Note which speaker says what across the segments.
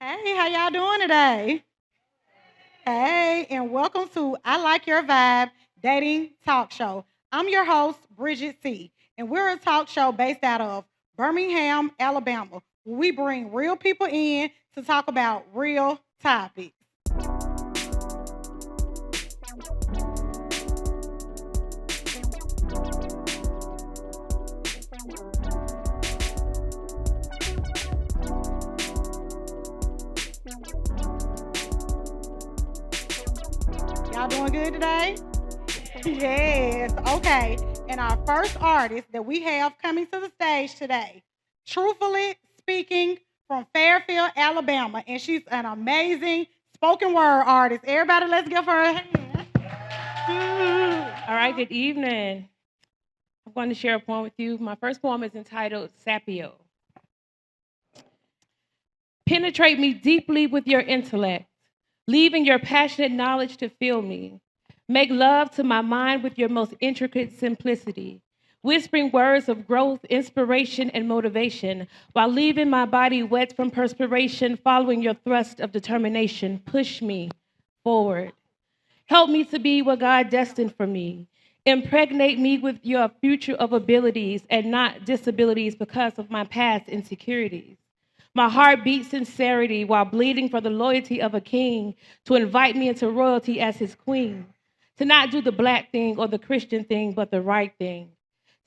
Speaker 1: Hey, how y'all doing today? Hey, and welcome to I Like Your Vibe Dating Talk Show. I'm your host, Bridget C, and we're a talk show based out of Birmingham, Alabama. We bring real people in to talk about real topics. Y'all doing good today? Yes, okay. And our first artist that we have coming to the stage today, truthfully speaking, from Fairfield, Alabama, and she's an amazing spoken word artist. Everybody, let's give her a hand.
Speaker 2: All right, good evening. I'm going to share a poem with you. My first poem is entitled Sapio. Penetrate me deeply with your intellect, leaving your passionate knowledge to fill me. Make love to my mind with your most intricate simplicity, whispering words of growth, inspiration, and motivation, while leaving my body wet from perspiration, following your thrust of determination. Push me forward. Help me to be what God destined for me. Impregnate me with your future of abilities and not disabilities because of my past insecurities. My heart beats sincerity while bleeding for the loyalty of a king to invite me into royalty as his queen. To not do the black thing or the Christian thing, but the right thing.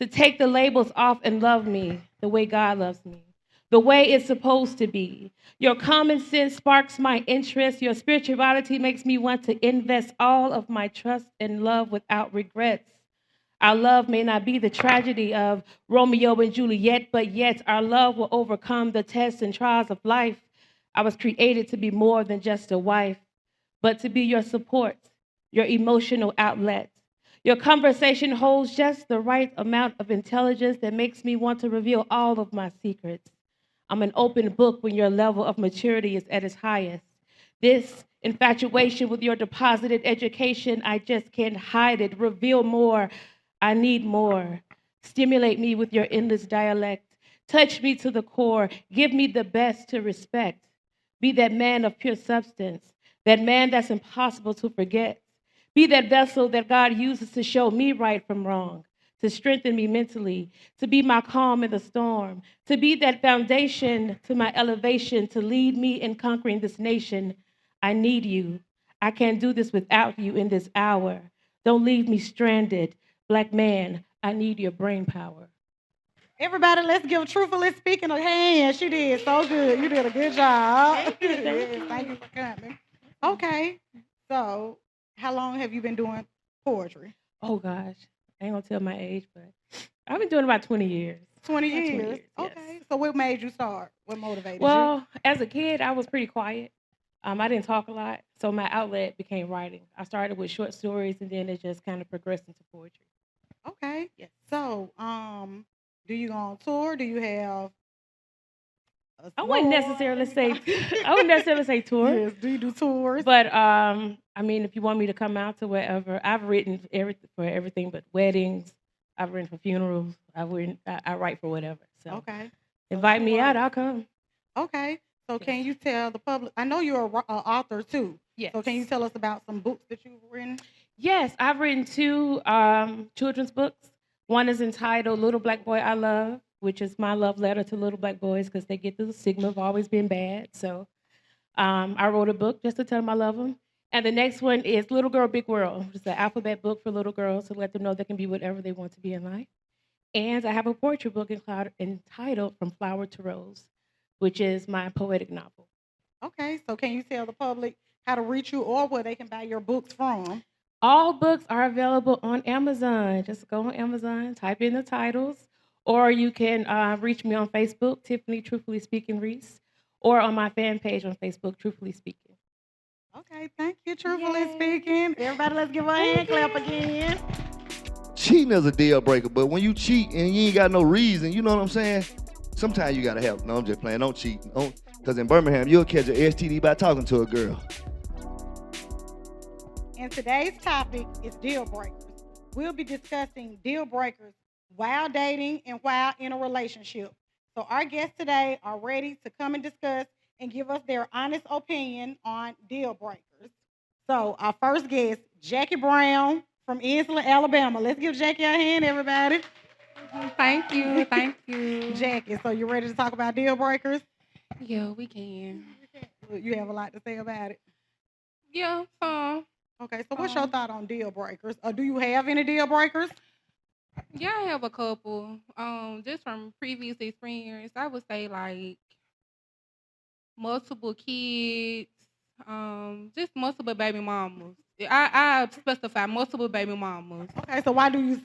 Speaker 2: To take the labels off and love me the way God loves me, the way it's supposed to be. Your common sense sparks my interest. Your spirituality makes me want to invest all of my trust and love without regrets. Our love may not be the tragedy of Romeo and Juliet, but yet our love will overcome the tests and trials of life. I was created to be more than just a wife, but to be your support, your emotional outlet. Your conversation holds just the right amount of intelligence that makes me want to reveal all of my secrets. I'm an open book when your level of maturity is at its highest. This infatuation with your deposited education, I just can't hide it. Reveal more. I need more. Stimulate me with your endless dialect. Touch me to the core. Give me the best to respect. Be that man of pure substance, that man that's impossible to forget. Be that vessel that God uses to show me right from wrong, to strengthen me mentally, to be my calm in the storm, to be that foundation to my elevation, to lead me in conquering this nation. I need you. I can't do this without you in this hour. Don't leave me stranded. Black man, I need your brain power.
Speaker 1: Everybody, let's give truthfully speaking a hand. She did so good. You did a good job.
Speaker 2: Thank you, thank
Speaker 1: Yes, thank
Speaker 2: you.
Speaker 1: you for coming. Okay, so how long have you been doing poetry?
Speaker 2: Oh gosh, I ain't gonna tell my age, but I've been doing about 20 years.
Speaker 1: 20
Speaker 2: About 20
Speaker 1: years.
Speaker 2: years, yes.
Speaker 1: Okay, so what made you start? What motivated you?
Speaker 2: Well, as a kid, I was pretty quiet. I didn't talk a lot, so my outlet became writing. I started with short stories, and then it just kind of progressed into poetry.
Speaker 1: Okay.
Speaker 2: Yes.
Speaker 1: So, do you go on tour? Do you have a
Speaker 2: I wouldn't necessarily say
Speaker 1: slogan?
Speaker 2: I wouldn't necessarily say tour,
Speaker 1: Yes. Do you do tours?
Speaker 2: but I mean, if you want me to come out to wherever, I've written for everything but weddings. I've written for funerals. I write for whatever. So
Speaker 1: Okay. So
Speaker 2: invite me out,
Speaker 1: tours.
Speaker 2: I'll come.
Speaker 1: Okay. So,
Speaker 2: Yes.
Speaker 1: can you tell the public? I know you're a author too.
Speaker 2: Yes.
Speaker 1: So, can you tell us about some books that you've written?
Speaker 2: Yes, I've written two children's books. One is entitled Little Black Boy I Love, which is my love letter to little black boys because they get through the stigma of always being bad. So I wrote a book just to tell them I love them. And the next one is Little Girl, Big World, which is an alphabet book for little girls to let them know they can be whatever they want to be in life. And I have a poetry book entitled From Flower to Rose, which is my poetic novel.
Speaker 1: Okay. So, can you tell the public how to reach you or where they can buy your books from?
Speaker 2: All books are available on Amazon. Just go on Amazon, type in the titles, or you can reach me on Facebook, Tiffany Truthfully Speaking Reese, or on my fan page on Facebook, Truthfully Speaking.
Speaker 1: Okay. Thank you, truthfully
Speaker 2: Yay.
Speaker 1: speaking. Everybody, let's give her a hand
Speaker 2: Thank
Speaker 1: clap
Speaker 2: you.
Speaker 1: again.
Speaker 3: Cheating is a deal breaker, but when you cheat and you ain't got no reason, you know what I'm saying? Sometimes you gotta help. No, I'm just playing. Don't cheat. Because in Birmingham, you'll catch an STD by talking to a girl.
Speaker 1: And today's topic is deal breakers. We'll be discussing deal breakers while dating and while in a relationship. So our guests today are ready to come and discuss and give us their honest opinion on deal breakers. So our first guest, Jackie Brown from Ensley, Alabama. Let's give Jackie a hand, everybody.
Speaker 4: Thank you. Thank you.
Speaker 1: Jackie, so you ready to talk about deal breakers?
Speaker 4: Yeah, we can.
Speaker 1: You have a lot to say about it.
Speaker 4: Yeah,
Speaker 1: Okay, so what's your thought on deal breakers? Or do you have any deal breakers?
Speaker 4: yeah, I have a couple. Just from previous experience, I would say like multiple kids, just multiple baby mamas. I specify multiple baby mamas.
Speaker 1: Okay, so why do you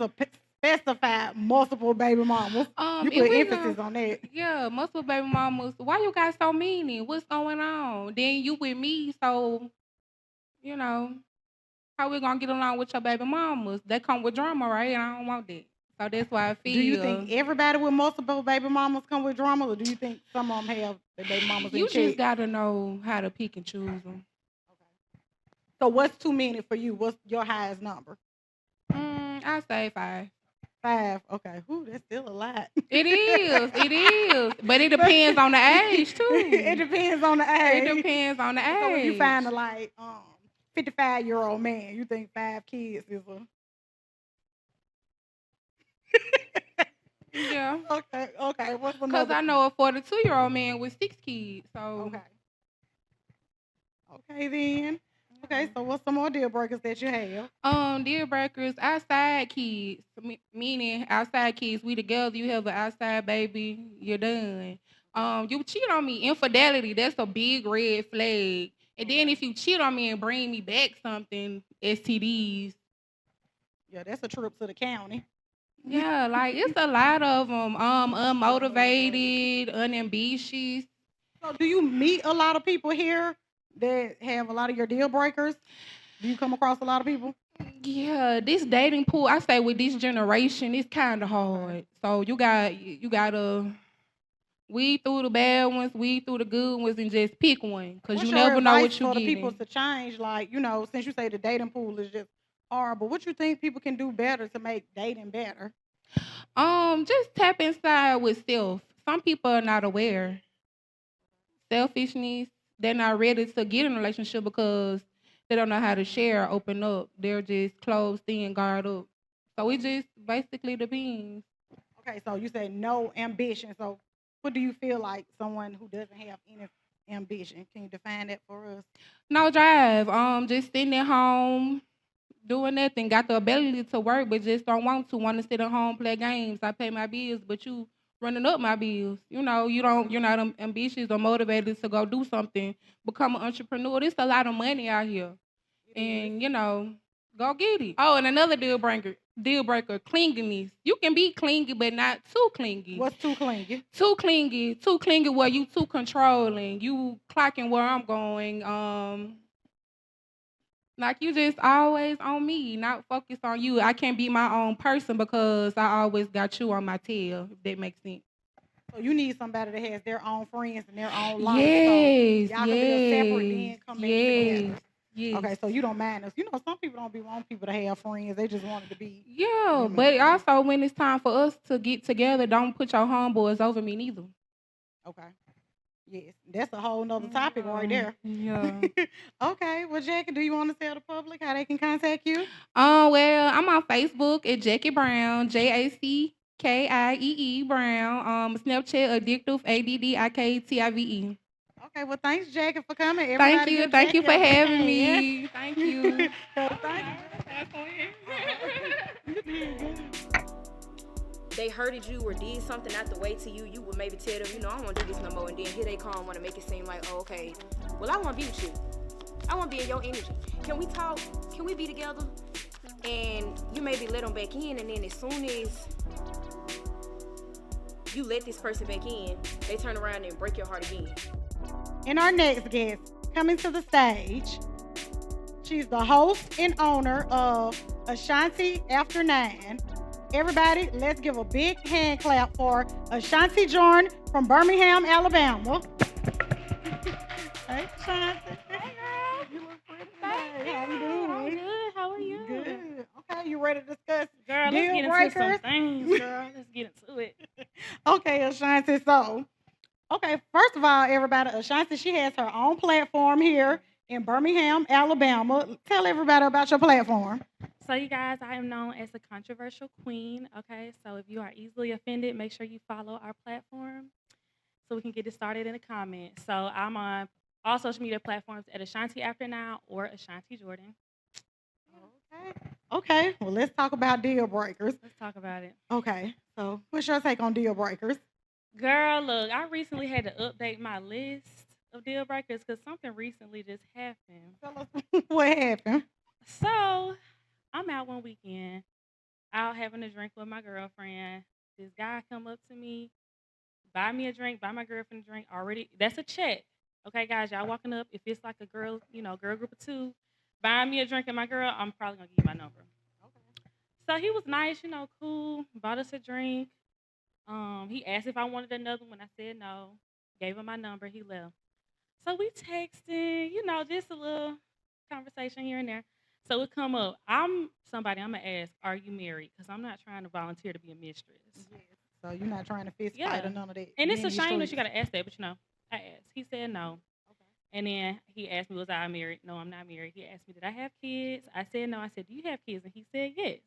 Speaker 1: specify multiple baby mamas? You
Speaker 4: It
Speaker 1: put
Speaker 4: was,
Speaker 1: emphasis on that.
Speaker 4: yeah, multiple baby mamas. Why you guys so meany? What's going on? Then you with me, so you know how we gonna get along with your baby mamas? They come with drama, right? And I don't want that. So that's why I feel.
Speaker 1: Do you think everybody with multiple baby mamas come with drama, or do you think some of them have the baby mamas
Speaker 4: you
Speaker 1: in check?
Speaker 4: just gotta know how to pick and choose them.
Speaker 1: So what's too many for you? What's your highest number?
Speaker 4: I say 5.
Speaker 1: 5. Okay. Ooh, that's still a lot.
Speaker 4: It is. It is. But it depends on the age too.
Speaker 1: It depends on the age.
Speaker 4: It depends on the age.
Speaker 1: So if you find a 55-year-old man, you think 5 kids is a
Speaker 4: yeah.
Speaker 1: Okay. What's another?
Speaker 4: Because I know a 42-year-old man with 6 kids. So
Speaker 1: Okay then. Okay, so what's some more deal breakers that you have?
Speaker 4: Deal breakers, outside kids. Meaning outside kids, we together, you have an outside baby, you're done. You cheat on me, infidelity, that's a big red flag. And then if you cheat on me and bring me back something, STDs.
Speaker 1: Yeah, that's a trip to the county.
Speaker 4: Yeah, like it's a lot of them. Unmotivated, unambitious.
Speaker 1: So do you meet a lot of people here that have a lot of your deal breakers? Do you come across a lot of people?
Speaker 4: Yeah, this dating pool, I say with this generation, it's kind of hard. So you gotta weed through the bad ones, weed through the good ones, and just pick one, because
Speaker 1: What's
Speaker 4: you
Speaker 1: your
Speaker 4: never know
Speaker 1: advice
Speaker 4: what you
Speaker 1: for the
Speaker 4: getting.
Speaker 1: people to change? Like, since you say the dating pool is just horrible, what you think people can do better to make dating better?
Speaker 4: Just tap inside with self. Some people are not aware. Selfishness, they're not ready to get in a relationship because they don't know how to share or open up. They're just closed in, guard up. So it just basically depends.
Speaker 1: Okay, so you said no ambition. So what do you feel like someone who doesn't have any ambition? Can you define that for us?
Speaker 4: No drive. Just sitting at home, doing nothing. Got the ability to work, but just don't want to. Want to sit at home, play games. I pay my bills, but you running up my bills. You're not ambitious or motivated to go do something, become an entrepreneur. There's a lot of money out here, and go get it. Oh, and another deal breaker, clinginess. You can be clingy, but not too clingy.
Speaker 1: What's too clingy?
Speaker 4: Too clingy where you too controlling. You clocking where I'm going. Like you just always on me, not focused on you. I can't be my own person because I always got you on my tail, if that makes sense.
Speaker 1: So you need somebody that has their own friends and their own life.
Speaker 4: Yes,
Speaker 1: so y'all can be separate then come back together.
Speaker 4: Yes.
Speaker 1: Okay, so you don't mind us. Some people don't want people to have friends. They just want it to be.
Speaker 4: Yeah, but also when it's time for us to get together, don't put your homeboys over me neither.
Speaker 1: Okay. Yes, that's a whole nother topic right there.
Speaker 4: Yeah.
Speaker 1: Okay, well, Jackie, do you want to tell the public how they can contact you?
Speaker 4: Well, I'm on Facebook at Jackie Brown, JACKIEE Brown. Snapchat Addictive ADDIKTIVE.
Speaker 1: Okay, well, thanks, Jackie, for coming.
Speaker 4: Thank
Speaker 1: Everybody
Speaker 4: you.
Speaker 1: give
Speaker 4: Thank you
Speaker 1: Jackie
Speaker 4: for
Speaker 1: a
Speaker 4: having
Speaker 1: hand.
Speaker 4: me. Thank you.
Speaker 1: Thank you.
Speaker 5: They hurted you or did something not the way to you, you would maybe tell them, I don't want to do this no more. And then here they come, want to make it seem like, oh, okay, well, I want to be with you. I want to be in your energy. Can we talk? Can we be together? And you maybe let them back in, and then as soon as you let this person back in, they turn around and break your heart again.
Speaker 1: And our next guest, coming to the stage, she's the host and owner of Ashanti After 9. Everybody, let's give a big hand clap for Ashanti Jordan from Birmingham, Alabama. Hey, Ashanti.
Speaker 6: Hey, girl.
Speaker 1: You look pretty today. How you doing?
Speaker 6: I'm good. How are you?
Speaker 1: Good. Okay, you ready to discuss
Speaker 6: Girl,
Speaker 1: deal
Speaker 6: let's get into
Speaker 1: breakers?
Speaker 6: some things, girl. Let's get into it.
Speaker 1: Okay, Ashanti, so Okay, first of all, everybody, Ashanti, she has her own platform here in Birmingham, Alabama. Tell everybody about your platform.
Speaker 6: So, you guys, I am known as the controversial queen. Okay, so if you are easily offended, make sure you follow our platform so we can get it started in the comments. So, I'm on all social media platforms at Ashanti After Now or Ashanti Jordan.
Speaker 1: Okay. Okay, well, let's talk about deal breakers.
Speaker 6: Let's talk about it.
Speaker 1: Okay, so what's your take on deal breakers?
Speaker 6: Girl, look, I recently had to update my list of deal breakers because something recently just happened.
Speaker 1: Tell us what happened.
Speaker 6: So, I'm out one weekend, out having a drink with my girlfriend. This guy come up to me, buy me a drink, buy my girlfriend a drink. Already, that's a check. Okay, guys, y'all walking up. If it's like a girl, girl group of two, buying me a drink and my girl, I'm probably gonna give you my number. Okay. So he was nice, cool. Bought us a drink. He asked if I wanted another one. I said no. Gave him my number. He left. So we texting, just a little conversation here and there. So it come up. I'm gonna ask, are you married? Because I'm not trying to volunteer to be a mistress.
Speaker 1: Yes. So you're not trying to fist fight or none of that.
Speaker 6: And it's a shame that you gotta ask that, but I asked. He said no. Okay. And then he asked me, was I married? No, I'm not married. He asked me, did I have kids? I said no. I said, do you have kids? And he said yes.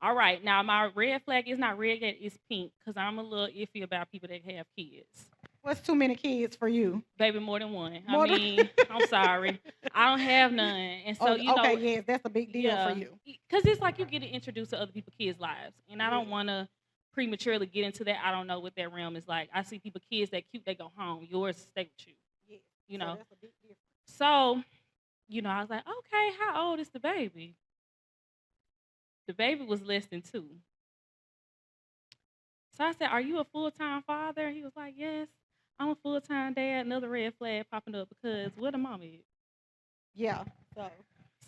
Speaker 6: All right, now my red flag is not red yet, it's pink, because I'm a little iffy about people that have kids.
Speaker 1: What's too many kids for you?
Speaker 6: Baby, more than one. I'm sorry. I don't have none. And so,
Speaker 1: okay, yes, that's a big deal for you.
Speaker 6: Because it's like you get introduced to other people's kids' lives. And I don't want to prematurely get into that. I don't know what that realm is like. I see people, kids that cute, they go home. Yours stay with you.
Speaker 1: Yeah. So that's a big difference.
Speaker 6: So, I was like, okay, how old is the baby? The baby was less than 2. So I said, are you a full-time father? He was like, yes, I'm a full-time dad. Another red flag popping up because where the mom is?
Speaker 1: Yeah. So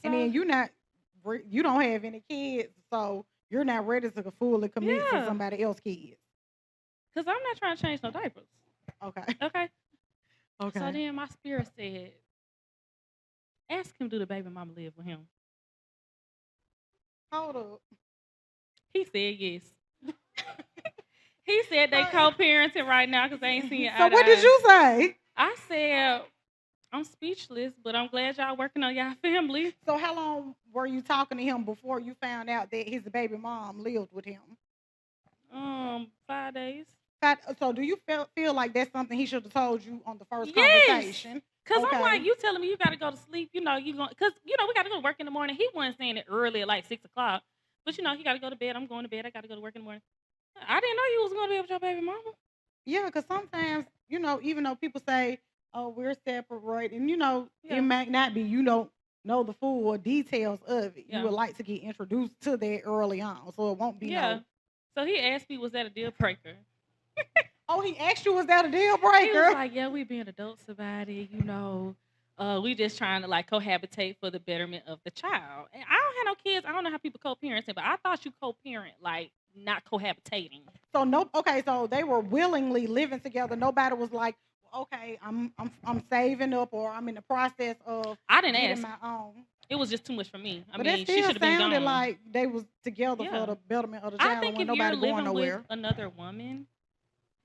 Speaker 1: and then you don't have any kids, so you're not ready to fully commit to somebody else's kids.
Speaker 6: Because I'm not trying to change no diapers.
Speaker 1: Okay.
Speaker 6: Okay. So then my spirit said, ask him, do the baby mama live with him?
Speaker 1: Hold up.
Speaker 6: He said yes. He said they co-parenting right now because they ain't seeing eye
Speaker 1: So what did you say?
Speaker 6: I said, I'm speechless, but I'm glad y'all working on y'all family.
Speaker 1: So how long were you talking to him before you found out that his baby mom lived with him?
Speaker 6: 5 days.
Speaker 1: So do you feel like that's something he should have told you on the first conversation?
Speaker 6: Because I'm like, you telling me you got to go to sleep, you going, because, we got to go to work in the morning. He wasn't saying it early at like 6 o'clock. But, he got to go to bed. I'm going to bed. I got to go to work in the morning. I didn't know you was going to be with your baby mama.
Speaker 1: Yeah, because sometimes, even though people say, oh, we're separate, and, it might not be, you don't know the full details of it. Yeah. You would like to get introduced to that early on, so it won't be
Speaker 6: So he asked me, was that a deal breaker?
Speaker 1: Oh, he asked you, was that a deal breaker?
Speaker 6: He was like, yeah, we being adults about it, we just trying to like cohabitate for the betterment of the child. And I don't have no kids. I don't know how people co-parenting, but I thought you co-parent, like not cohabitating.
Speaker 1: So so they were willingly living together. Nobody was like, okay, I'm saving up, or I'm in the process of getting my own.
Speaker 6: It was just too much for me.
Speaker 1: But it still sounded like they was together for the betterment of the child.
Speaker 6: I think
Speaker 1: when
Speaker 6: if
Speaker 1: nobody
Speaker 6: you're living
Speaker 1: going nowhere
Speaker 6: with another woman,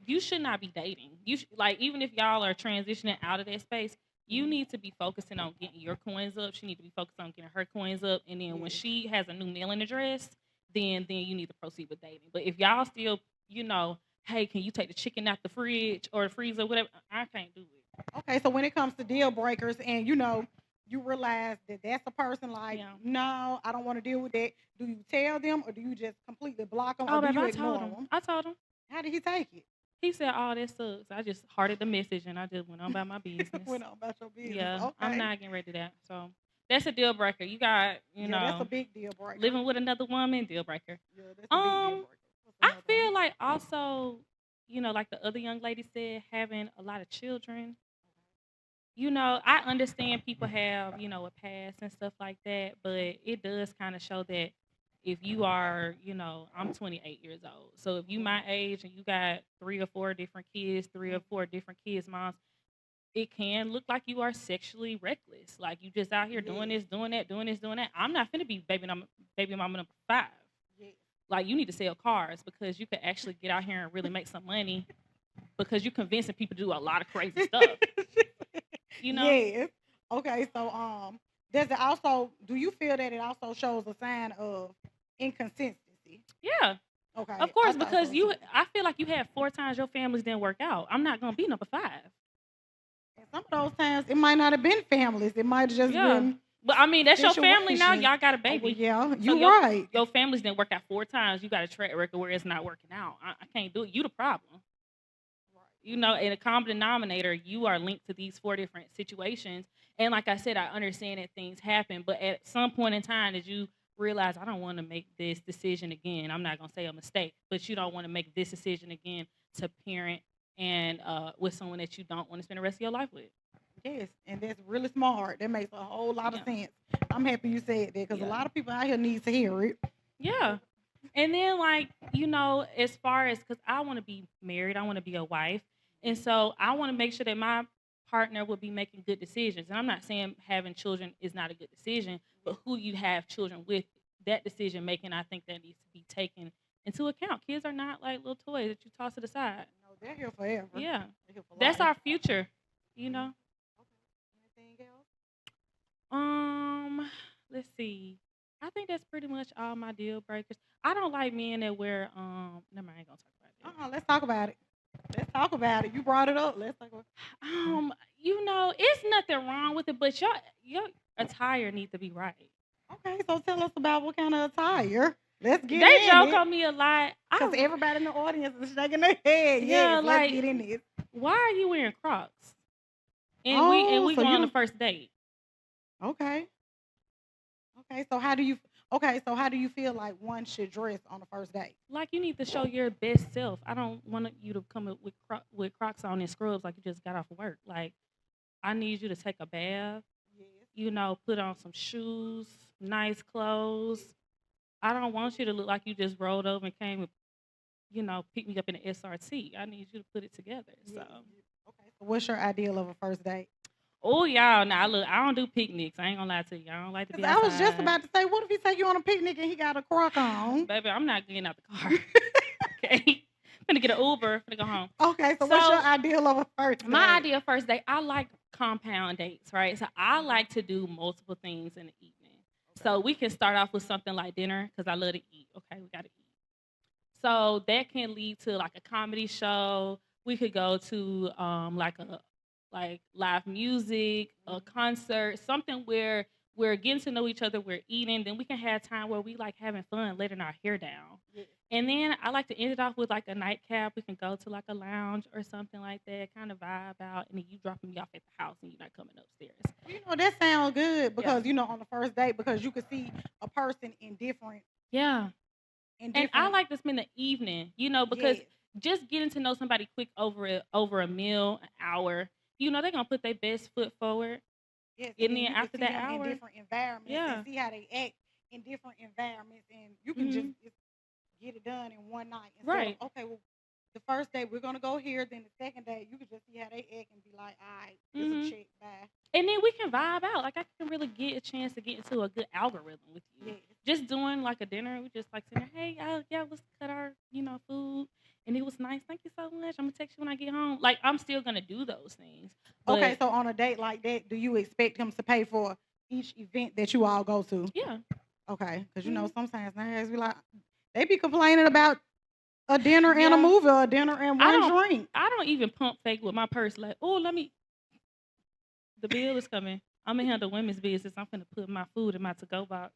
Speaker 6: you should not be dating. You even if y'all are transitioning out of that space, you need to be focusing on getting your coins up. She need to be focused on getting her coins up, and then when she has a new mailing address, then you need to proceed with dating. But if y'all still, hey, can you take the chicken out the fridge or the freezer, whatever? I can't do it.
Speaker 1: Okay, so when it comes to deal breakers, and you realize that that's a person like, no, I don't want to deal with that. Do you tell them, or do you just completely block them, or do you ignore them?
Speaker 6: I told him.
Speaker 1: How did he take it?
Speaker 6: He said, oh, that sucks. I just hearted the message, and I just went on about my business.
Speaker 1: Went on about your business.
Speaker 6: Yeah,
Speaker 1: okay.
Speaker 6: I'm not getting ready to that. So that's a deal breaker. You got,
Speaker 1: that's a big deal breaker.
Speaker 6: Living with another woman, deal breaker.
Speaker 1: Yeah, that's a big deal breaker.
Speaker 6: I feel like also, like the other young lady said, having a lot of children. I understand people have, a past and stuff like that, but it does kind of show that if you are, I'm 28 years old. So if you my age and you got 3 or 4 different kids, 3 or 4 different kids' moms, it can look like you are sexually reckless. Like you just out here doing this, doing that, doing this, doing that. I'm not finna be baby mama number 5. Yeah. Like you need to sell cars because you could actually get out here and really make some money because you're convincing people to do a lot of crazy stuff. You know?
Speaker 1: Yes. Okay, so does it also, do you feel that it also shows a sign of inconsistency?
Speaker 6: Yeah.
Speaker 1: Okay.
Speaker 6: Of course,
Speaker 1: I thought
Speaker 6: because
Speaker 1: so, too.
Speaker 6: I feel like you had 4 times your families didn't work out. I'm not gonna be number 5.
Speaker 1: And some of those times it might not have been families. It might have just
Speaker 6: Yeah.
Speaker 1: been
Speaker 6: But I mean, that's your family now.
Speaker 1: situations.
Speaker 6: Y'all got a
Speaker 1: Oh, well,
Speaker 6: baby.
Speaker 1: yeah,
Speaker 6: So
Speaker 1: you're right.
Speaker 6: Your families didn't work out 4 times. You got a track record where it's not working out. I can't do it. You the problem. You know, in a common denominator, you are linked to these 4 different situations. And like I said, I understand that things happen, but at some point in time, did you realize I don't want to make this decision again? I'm not gonna say a mistake, but you don't want to make this decision again to parent and with someone that you don't want to spend the rest of your life with.
Speaker 1: Yes, and that's really smart. That makes a whole lot of sense. I'm happy you said that because a lot of people out here need to hear it.
Speaker 6: Yeah. And then, like, you know, as far as, because I want to be married, I want to be a wife. And so I want to make sure that my partner will be making good decisions. And I'm not saying having children is not a good decision, but who you have children with, that decision making, I think that needs to be taken into account. Kids are not like little toys that you toss to the side.
Speaker 1: No, they're here forever.
Speaker 6: Yeah.
Speaker 1: They're here for
Speaker 6: That's
Speaker 1: life.
Speaker 6: our future, you know?
Speaker 1: Anything else?
Speaker 6: Let's see. I think that's pretty much all my deal breakers. I don't like men that wear never mind, I ain't gonna talk about that.
Speaker 1: Let's talk about it. Let's talk about it. You brought it up. Let's talk about it.
Speaker 6: You know, it's nothing wrong with it, but your attire needs to be right.
Speaker 1: Okay, so tell us about what kind of attire. Let's get
Speaker 6: They
Speaker 1: in
Speaker 6: joke
Speaker 1: it.
Speaker 6: on me a lot.
Speaker 1: Because everybody in the audience is shaking their head.
Speaker 6: Yeah,
Speaker 1: Yes,
Speaker 6: like,
Speaker 1: let's get in this.
Speaker 6: why are you wearing Crocs? And we
Speaker 1: so
Speaker 6: going on
Speaker 1: you-
Speaker 6: the first date.
Speaker 1: Okay. So how do you feel like one should dress on the first date?
Speaker 6: Like, you need to show your best self. I don't want you to come up with Crocs on and scrubs like you just got off of work. Like, I need you to take a bath,
Speaker 1: Yes.
Speaker 6: you know, put on some shoes, nice clothes. I don't want you to look like you just rolled over and came and, you know, picked me up in the SRT. I need you to put it together. So,
Speaker 1: Okay. So what's your ideal of a first date?
Speaker 6: oh, y'all, now look, I don't do picnics. I ain't gonna lie to you. I don't like to be
Speaker 1: 'Cause
Speaker 6: outside.
Speaker 1: I was just about to say, what if he take you on a picnic and he got a crock on?
Speaker 6: Baby, I'm not getting out the car. Okay? I'm gonna get an Uber, gonna go home.
Speaker 1: Okay, so what's
Speaker 6: So,
Speaker 1: your ideal of a first date?
Speaker 6: My idea first date, I like compound dates, right? So I like to do multiple things in the evening. So we can start off with something like dinner, because I love to eat. Okay, we gotta eat. So that can lead to like a comedy show. We could go to like live music, a concert, something where we're getting to know each other, we're eating, then we can have time where we like having fun, letting our hair down.
Speaker 1: Yeah.
Speaker 6: And then I like to end it off with like a nightcap. We can go to like a lounge or something like that, kind of vibe out, and then you dropping me off at the house and you're not coming upstairs.
Speaker 1: You know, that sounds good because, you know, on the first date, because you could see a person in different.
Speaker 6: Yeah. And I like to spend the evening, you know, because
Speaker 1: Yes.
Speaker 6: just getting to know somebody quick over a meal, an hour, you know, they're going to put their best foot forward.
Speaker 1: Yes,
Speaker 6: And
Speaker 1: and
Speaker 6: then
Speaker 1: you can
Speaker 6: after
Speaker 1: see
Speaker 6: that
Speaker 1: them
Speaker 6: hour,
Speaker 1: in different environments
Speaker 6: yeah.
Speaker 1: and see how they act in different environments, and you can just get it done in one night. Instead
Speaker 6: Right.
Speaker 1: Of, okay, well, the first day we're gonna go here. Then the second day you can just see how they act and be like, all right, this is a check, bye.
Speaker 6: And then we can vibe out. Like, I can really get a chance to get into a good algorithm with you.
Speaker 1: Yes.
Speaker 6: Just doing like a dinner, we just like sitting there, hey, yeah, let's cut our, you know, food. And it was nice. Thank you so much. I'm gonna text you when I get home. Like, I'm still gonna do those things.
Speaker 1: Okay,
Speaker 6: But,
Speaker 1: so on a date like that, do you expect him to pay for each event that you all go to?
Speaker 6: yeah.
Speaker 1: Okay, because you know sometimes nowadays we like they be complaining about a dinner and a
Speaker 6: Yeah.
Speaker 1: movie, or a dinner and
Speaker 6: I
Speaker 1: one
Speaker 6: don't-
Speaker 1: drink.
Speaker 6: I don't even pump fake with my purse. Like, oh, the bill is coming. I'm gonna handle women's business. I'm gonna put my food in my to-go box,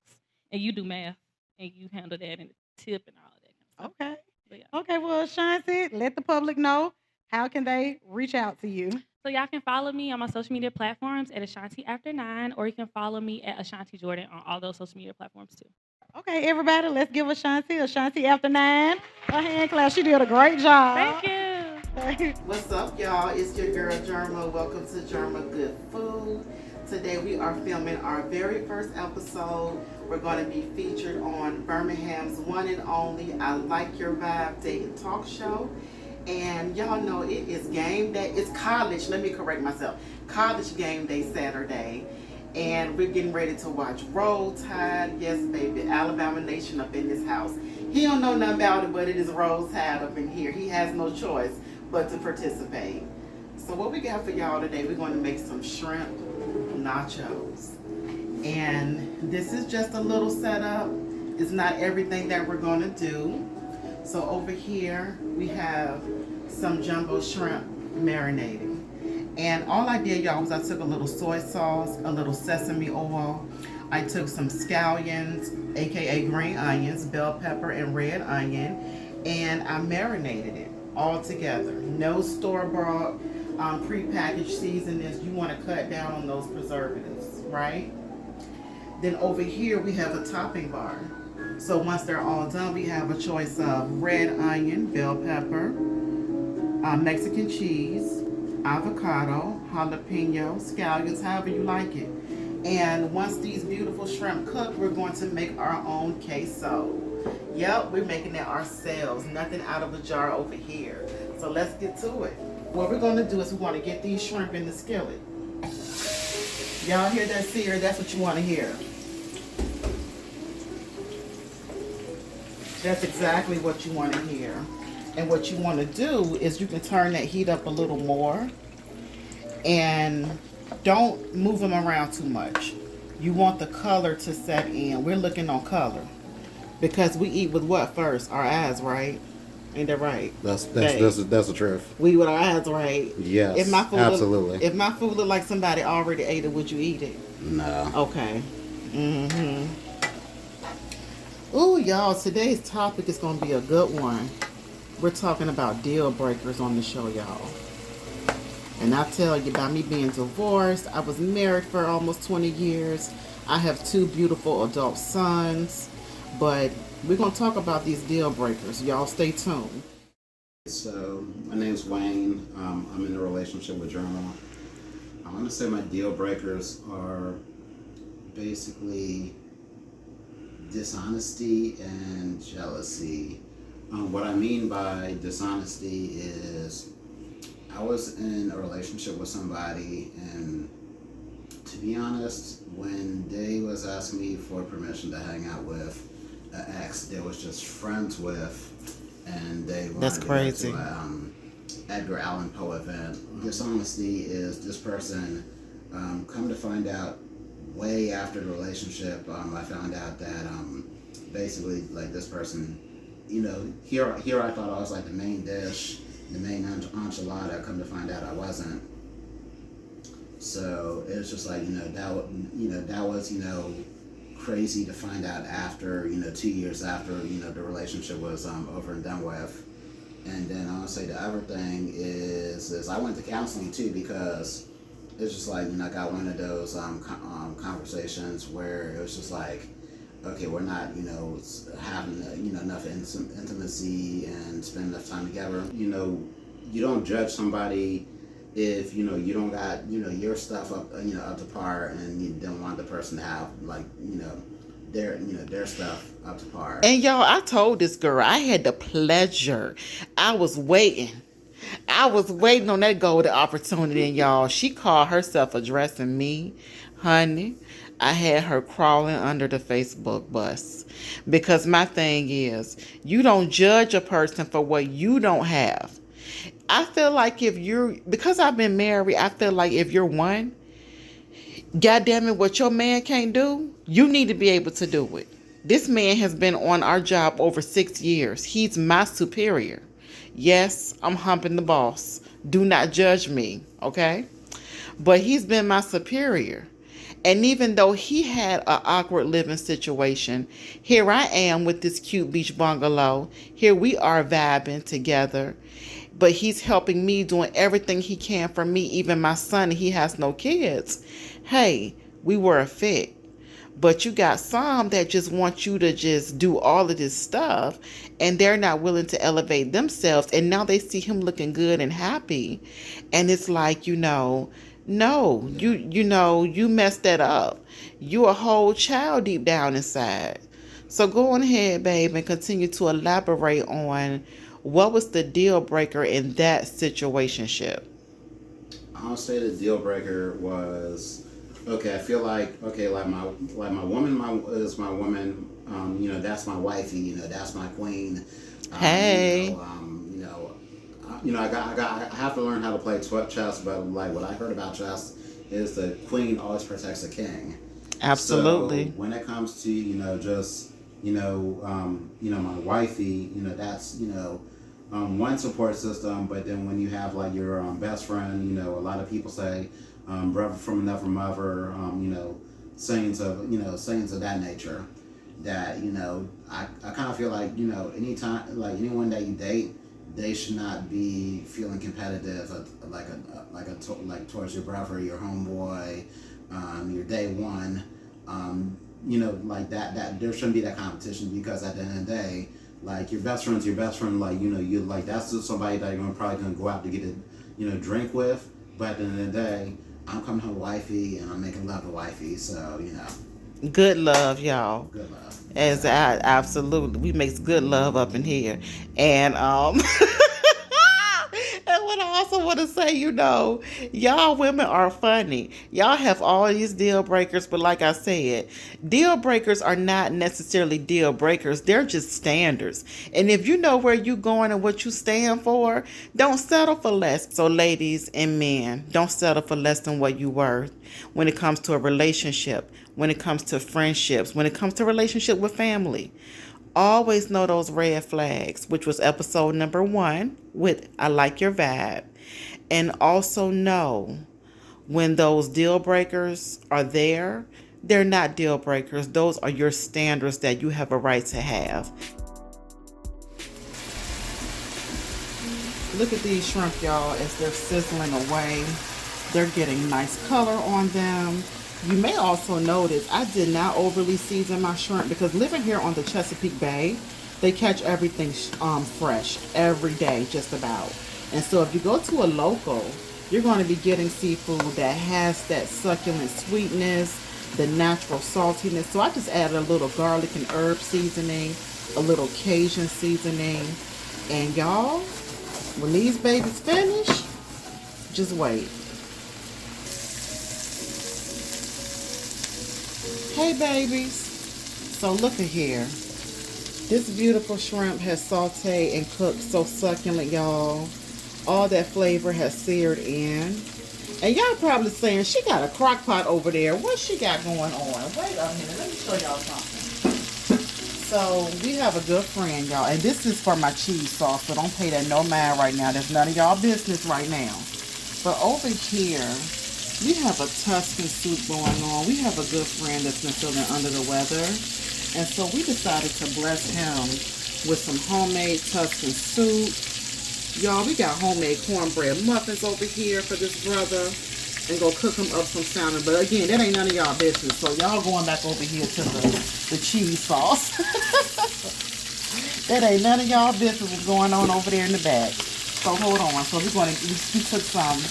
Speaker 6: and you do math, and you handle that and the tip and all of that kind of stuff.
Speaker 1: Okay.
Speaker 6: But yeah.
Speaker 1: Okay, well, Shanti, let the public know how can they reach out to you.
Speaker 6: So y'all can follow me on my social media platforms at Ashanti After 9, or you can follow me at Ashanti Jordan on all those social media platforms too.
Speaker 1: Okay, everybody, let's give Ashanti After 9 a hand clap. She did a great job.
Speaker 6: Thank you.
Speaker 7: What's up, y'all? It's your girl Jerma. Welcome to Jerma Good Food. Today we are filming our very first episode. We're going to be featured on Birmingham's one and only I Like Your Vibe dating talk show. And y'all know it is game day. It's college, let me correct myself. College game day Saturday. And we're getting ready to watch Roll Tide. Yes, baby, Alabama Nation up in this house. He don't know nothing about it, but it is Roll Tide up in here. He has no choice but to participate. So what we got for y'all today, we're going to make some shrimp nachos. And this is just a little setup. It's not everything that we're going to do. So over here, we have some jumbo shrimp marinating. And all I did, y'all, was I took a little soy sauce, a little sesame oil. I took some scallions, aka green onions, bell pepper, and red onion, and I marinated it all together. No store-bought prepackaged seasonings. You want to cut down on those preservatives, right? Then over here we have a topping bar. So once they're all done, we have a choice of red onion, bell pepper, Mexican cheese, avocado, jalapeno, scallions, however you like it. And once these beautiful shrimp cook, we're going to make our own queso. Yep, we're making it ourselves. Nothing out of a jar over here. So let's get to it. What we're going to do is we want to get these shrimp in the skillet. Y'all hear that, sear? That's what you want to hear. That's exactly what you want to hear. And what you want to do is you can turn that heat up a little more. And don't move them around too much. You want the color to set in. We're looking on color. Because we eat with what first? Our eyes, right? Ain't that right?
Speaker 8: That's the truth.
Speaker 7: We eat with our eyes, right?
Speaker 8: Yes,
Speaker 7: if my food
Speaker 8: absolutely.
Speaker 7: If my food looked like somebody already ate it, would you eat it?
Speaker 8: No.
Speaker 7: Okay. Mm-hmm. Ooh, y'all, today's topic is going to be a good one. We're talking about deal breakers on the show, y'all. And I tell you, by me being divorced, I was married for almost 20 years. I have 2 beautiful adult sons. But we're going to talk about these deal breakers. Y'all stay tuned.
Speaker 8: So, my name's Wayne. I'm in a relationship with Jerma. I want to say my deal breakers are basically dishonesty and jealousy. What I mean by dishonesty is I was in a relationship with somebody, and to be honest, when they was asking me for permission to hang out with an ex they was just friends with, and they wanted
Speaker 7: That's crazy.
Speaker 8: to go to an Edgar Allan Poe event. Dishonesty is this person, come to find out way after the relationship, I found out that basically like this person, here I thought I was like the main dish, the main enchilada. Come to find out I wasn't. So it was just like that was crazy to find out after 2 years after the relationship was over and done with. And then I would say the other thing is I went to counseling too, because it's just like I got one of those conversations where it was just like, okay, we're not having enough intimacy and spend enough time together. You don't judge somebody if you don't got your stuff up up to par, and you don't want the person to have their stuff up to par.
Speaker 7: And y'all, I told this girl I had the pleasure. I was waiting on that golden opportunity, and y'all, she called herself addressing me, honey. I had her crawling under the Facebook bus, because my thing is, you don't judge a person for what you don't have. I feel like because I've been married, I feel like if you're one, goddamn it, what your man can't do, you need to be able to do it. This man has been on our job over 6 years. He's my superior. Yes, I'm humping the boss. Do not judge me, okay? But he's been my superior. And even though he had an awkward living situation, here I am with this cute beach bungalow. Here we are vibing together. But he's helping me, doing everything he can for me. Even my son, he has no kids. Hey, we were a fit. But you got some that just want you to just do all of this stuff, and they're not willing to elevate themselves. And now they see him looking good and happy. And it's like, no, you messed that up. You a whole child deep down inside. So go on ahead, babe, and continue to elaborate on what was the deal breaker in that situationship.
Speaker 8: I'll say the deal breaker was, okay, I feel like, okay, like my woman is my woman, that's my wifey, that's my queen.
Speaker 7: Hey.
Speaker 8: I have to learn how to play chess, but like what I heard about chess is the queen always protects the king.
Speaker 7: Absolutely.
Speaker 8: So when it comes to just my wifey, that's one support system. But then when you have like your best friend, a lot of people say brother from another mother, sayings of that nature. That I kind of feel like anytime like anyone that you date, they should not be feeling competitive like towards your brother, your homeboy, your day one. Like that there shouldn't be that competition, because at the end of the day, like your best friend's your best friend. Like you like that's just somebody that you're probably gonna go out to get a drink with. But at the end of the day, I'm coming home wifey and I'm making love to wifey. So
Speaker 7: Good love, y'all.
Speaker 8: good love.
Speaker 7: As absolutely, we makes good love up in here, and and what I also want to say, y'all women are funny. Y'all have all these deal breakers, but like I said, deal breakers are not necessarily deal breakers. They're just standards. And if you know where you're going and what you stand for, don't settle for less. So ladies and men, don't settle for less than what you worth when it comes to a relationship, when it comes to friendships, when it comes to relationship with family. Always know those red flags, which was episode number 1 with I Like Your Vibe. And also know when those deal breakers are there, they're not deal breakers. Those are your standards that you have a right to have. Look at these shrimp, y'all, as they're sizzling away. They're getting nice color on them. You may also notice I did not overly season my shrimp, because living here on the Chesapeake Bay, they catch everything fresh every day, just about. And so if you go to a local, you're going to be getting seafood that has that succulent sweetness, the natural saltiness. So I just added a little garlic and herb seasoning, a little Cajun seasoning. And y'all, when these babies finish, just wait. Hey babies. So look at here. This beautiful shrimp has sauteed and cooked so succulent, y'all. All that flavor has seared in. And y'all probably saying, she got a crock pot over there. What she got going on? Wait a minute, let me show y'all something. So we have a good friend, y'all. And this is for my cheese sauce, so don't pay that no mind right now. There's none of y'all business right now. But over here, we have a Tuscan soup going on. We have a good friend that's been feeling under the weather. And so we decided to bless him with some homemade Tuscan soup. Y'all, we got homemade cornbread muffins over here for this brother. And go cook him up some salmon. But again, that ain't none of y'all business. So y'all going back over here to the cheese sauce. That ain't none of y'all business what's going on over there in the back. So hold on. So we took some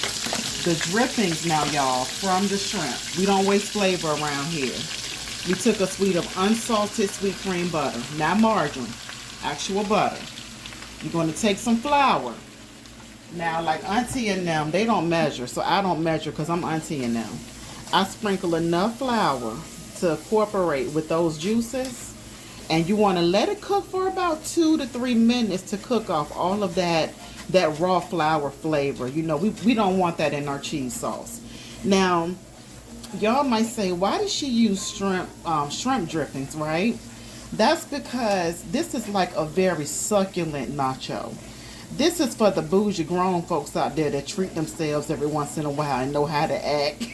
Speaker 7: the drippings now, y'all, from the shrimp. We don't waste flavor around here. We took a suite of unsalted sweet cream butter, not margarine, actual butter. You're going to take some flour. Now, like Auntie and them, they don't measure, so I don't measure because I'm Auntie and them. I sprinkle enough flour to incorporate with those juices, and you want to let it cook for about 2 to 3 minutes to cook off all of that raw flour flavor. We don't want that in our cheese sauce. Now, y'all might say, why does she use shrimp drippings, right? That's because this is like a very succulent nacho. This is for the bougie grown folks out there that treat themselves every once in a while and know how to act.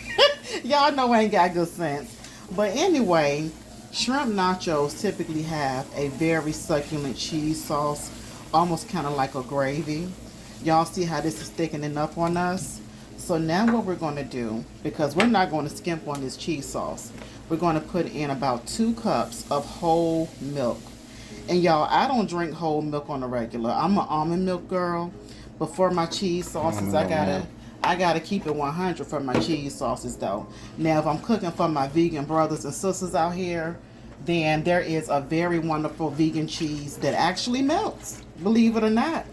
Speaker 7: Y'all know I ain't got good sense. But anyway, shrimp nachos typically have a very succulent cheese sauce, almost kind of like a gravy. Y'all see how this is thickening up on us? So now what we're going to do, because we're not going to skimp on this cheese sauce, we're going to put in about 2 cups of whole milk. And y'all, I don't drink whole milk on the regular. I'm an almond milk girl. But for my cheese sauces, I gotta keep it 100 for my cheese sauces though. Now, if I'm cooking for my vegan brothers and sisters out here, then there is a very wonderful vegan cheese that actually melts. Believe it or not.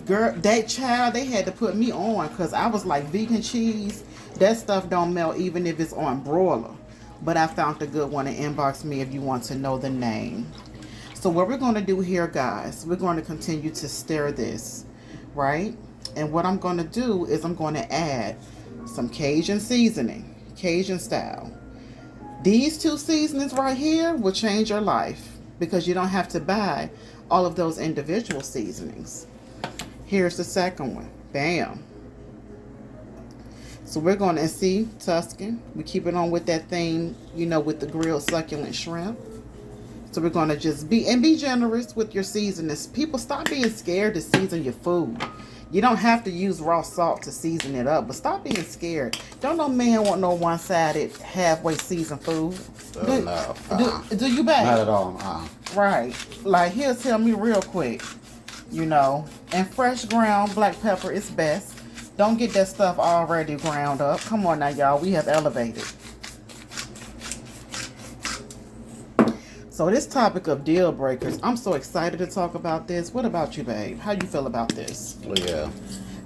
Speaker 7: Girl, they had to put me on, because I was like, vegan cheese, that stuff don't melt even if it's on broiler. But I found a good one, and inbox me if you want to know the name. So what we're going to do here, guys, we're going to continue to stir this, right? And what I'm going to do is I'm going to add some Cajun seasoning, Cajun style. These two seasonings right here will change your life because you don't have to buy all of those individual seasonings. Here's the second one. Bam. So we're going to see Tuscan. We keep it on with that theme, with the grilled succulent shrimp. So we're going to just be generous with your seasonings. People, stop being scared to season your food. You don't have to use raw salt to season it up, but stop being scared. Don't no man want no one-sided, halfway seasoned food.
Speaker 8: No.
Speaker 7: Do you, babe?
Speaker 8: Not at all.
Speaker 7: Right. Like, he'll tell me real quick, And fresh ground black pepper is best. Don't get that stuff already ground up. Come on now, y'all. We have elevated. So this topic of deal breakers, I'm so excited to talk about this. What about you, babe? How you feel about this?
Speaker 8: Yeah.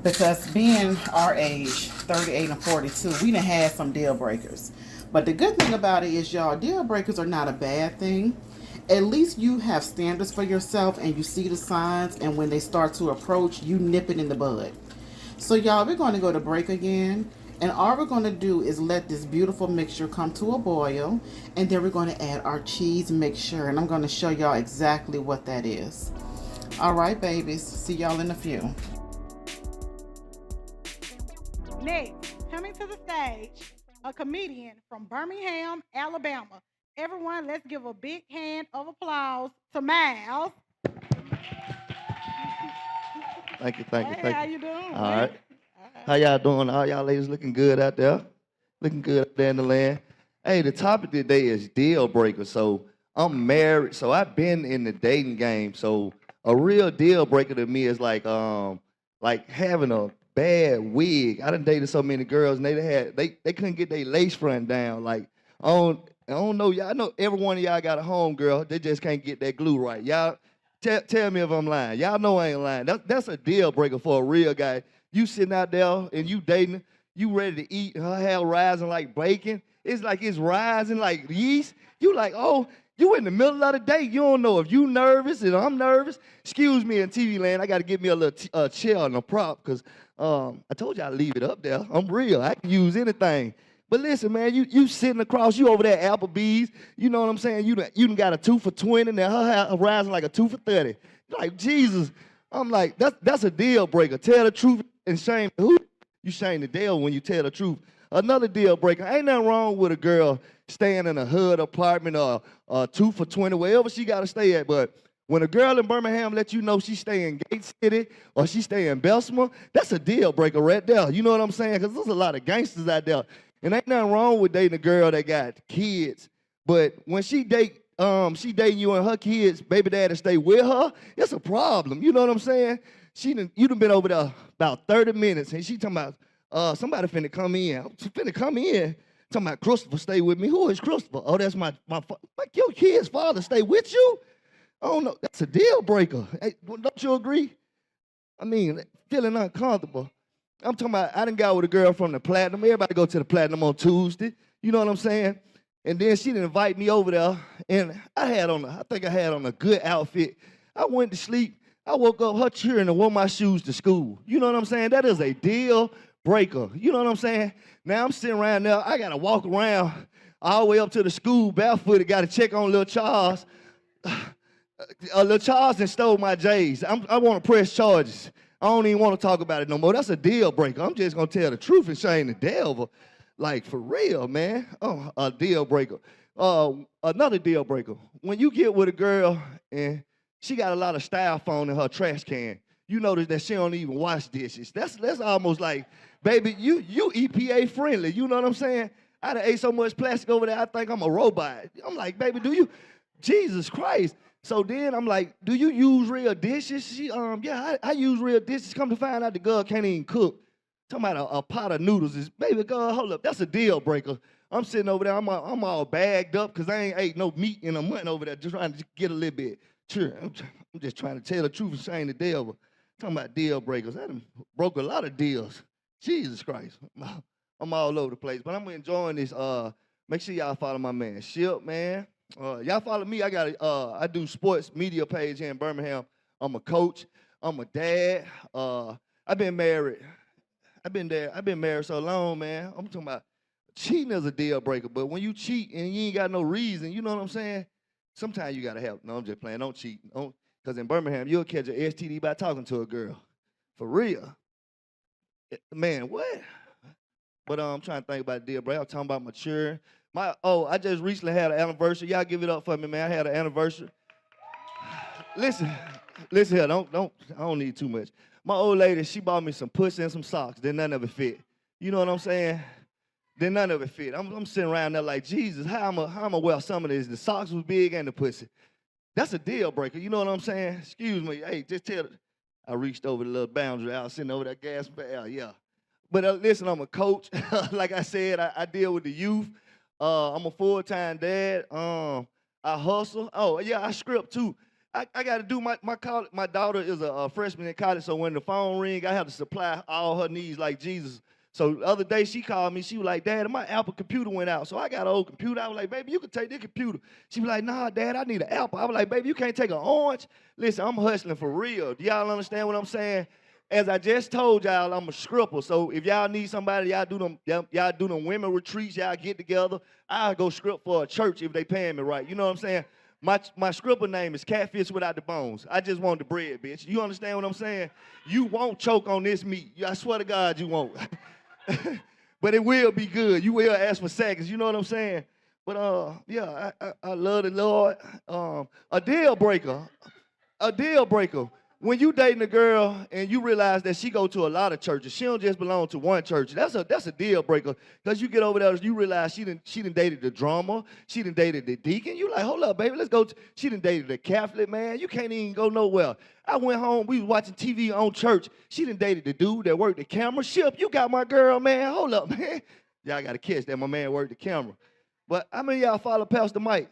Speaker 7: Because being our age, 38 and 42, we done had some deal breakers. But the good thing about it is, y'all, deal breakers are not a bad thing. At least you have standards for yourself and you see the signs, and when they start to approach, you nip it in the bud. So y'all, we're going to go to break again. And all we're going to do is let this beautiful mixture come to a boil. And then we're going to add our cheese mixture. And I'm going to show y'all exactly what that is. All right, babies. See y'all in a few.
Speaker 1: Next, coming to the stage, a comedian from Birmingham, Alabama. Everyone, let's give a big hand of applause to Miles.
Speaker 3: Thank you.
Speaker 1: Hey, how you doing?
Speaker 3: All right. How y'all doing? All y'all ladies looking good out there? Looking good out there in the land. Hey, the topic today is deal breaker. So I'm married, so I've been in the dating game. So a real deal breaker to me is like having a bad wig. I done dated so many girls and they couldn't get their lace front down. Like I don't know, y'all. I know every one of y'all got a home girl. They just can't get that glue right. Y'all tell me if I'm lying. Y'all know I ain't lying. That's a deal breaker for a real guy. You sitting out there and you dating, you ready to eat, her hair rising like bacon. It's like it's rising like yeast. You like, oh, you in the middle of the day. You don't know if you nervous and I'm nervous. Excuse me in TV land. I got to get me a little chair and a prop because I told you I'd leave it up there. I'm real. I can use anything. But listen, man, you sitting across, you over there at Applebee's. You know what I'm saying? You done got a 2 for $20 and her hair rising like a 2 for $30. You're like, Jesus. I'm like, that's a deal breaker. Tell the truth and shame who? You shame the devil when you tell the truth. Another deal breaker. Ain't nothing wrong with a girl staying in a hood apartment or 2 for $20, wherever she got to stay at. But when a girl in Birmingham let you know she stay in Gate City or she stay in Bessemer, that's a deal breaker right there. You know what I'm saying? Because there's a lot of gangsters out there. And ain't nothing wrong with dating a girl that got kids. But when she dating you and her kids, baby daddy stay with her, it's a problem. You know what I'm saying? You done been over there about 30 minutes, and she talking about, somebody finna come in. Finna come in. Talking about Christopher stay with me. Who is Christopher? Oh, that's my like your kid's father stay with you? I don't know. That's a deal breaker. Hey, don't you agree? I mean, feeling uncomfortable. I'm talking about, I done got with a girl from the Platinum. Everybody go to the Platinum on Tuesday. You know what I'm saying? And then she didn't invite me over there, and I think I had on a good outfit. I went to sleep. I woke up, her cheering and wore my shoes to school. You know what I'm saying? That is a deal breaker. You know what I'm saying? Now I'm sitting around there. I got to walk around all the way up to the school barefooted. Got to check on little Charles. Little Charles and stole my J's. I want to press charges. I don't even want to talk about it no more. That's a deal breaker. I'm just going to tell the truth and shame the devil. Like, for real, man. Oh, a deal breaker. Another deal breaker. When you get with a girl and she got a lot of styrofoam in her trash can, you notice that she don't even wash dishes. That's almost like, baby, you EPA friendly. You know what I'm saying? I done ate so much plastic over there, I think I'm a robot. I'm like, baby, do you? Jesus Christ. So then I'm like, do you use real dishes? She, yeah, I use real dishes. Come to find out the girl can't even cook. Talking about a pot of noodles. Baby girl, hold up, that's a deal breaker. I'm sitting over there, I'm all bagged up because I ain't ate no meat in a month over there, just trying to get a little bit. Sure, I'm just trying to tell the truth and shame the devil. Talking about deal breakers. I done broke a lot of deals. Jesus Christ. I'm all over the place. But I'm enjoying this. Make sure y'all follow my man, Ship, man. Y'all follow me. I do sports media page here in Birmingham. I'm a coach. I'm a dad. I've been married. I've been married so long, man. I'm talking about cheating is a deal breaker, but when you cheat and you ain't got no reason, you know what I'm saying? Sometimes you gotta help. No, I'm just playing. Don't cheat. Because in Birmingham, you'll catch an STD by talking to a girl. For real. Man, what? But I'm trying to think about deal breaker. I'm talking about maturing. I just recently had an anniversary. Y'all give it up for me, man. I had an anniversary. Listen here. I don't need too much. My old lady, she bought me some pussy and some socks. Then none of it fit. You know what I'm saying? Then none of it fit. I'm sitting around there like, Jesus, how I'm wear some of this? The socks was big and the pussy. That's a deal breaker. You know what I'm saying? Excuse me. Hey, just tell it. I reached over the little boundary. I was sitting over that gas barrel. Yeah. But listen, I'm a coach. Like I said, I deal with the youth. I'm a full-time dad. I hustle. Oh, yeah, I script too. I got to do my college. My daughter is a freshman in college, so when the phone ring, I have to supply all her needs like Jesus. So the other day she called me. She was like, Dad, my Apple computer went out. So I got an old computer. I was like, baby, you can take this computer. She was like, nah, Dad, I need an Apple. I was like, baby, you can't take an orange. Listen, I'm hustling for real. Do y'all understand what I'm saying? As I just told y'all, I'm a scripper. So if y'all need somebody, y'all do them women retreats, y'all get together. I'll go script for a church if they paying me right. You know what I'm saying? My scripper name is Catfish Without the Bones. I just want the bread, bitch. You understand what I'm saying? You won't choke on this meat. I swear to God you won't. But it will be good. You will ask for seconds. You know what I'm saying? But yeah, I love the Lord. A deal breaker. When you dating a girl and you realize that she go to a lot of churches, she don't just belong to one church. That's a deal breaker. Because you get over there, you realize she done dated the drummer, she done dated the deacon. You like, hold up, baby, let's go. She done dated the Catholic, man. You can't even go nowhere. I went home, we was watching TV on church. She done dated the dude that worked the camera. Ship, you got my girl, man. Hold up, man. Y'all got to catch that my man worked the camera. But how many of y'all follow Pastor Mike?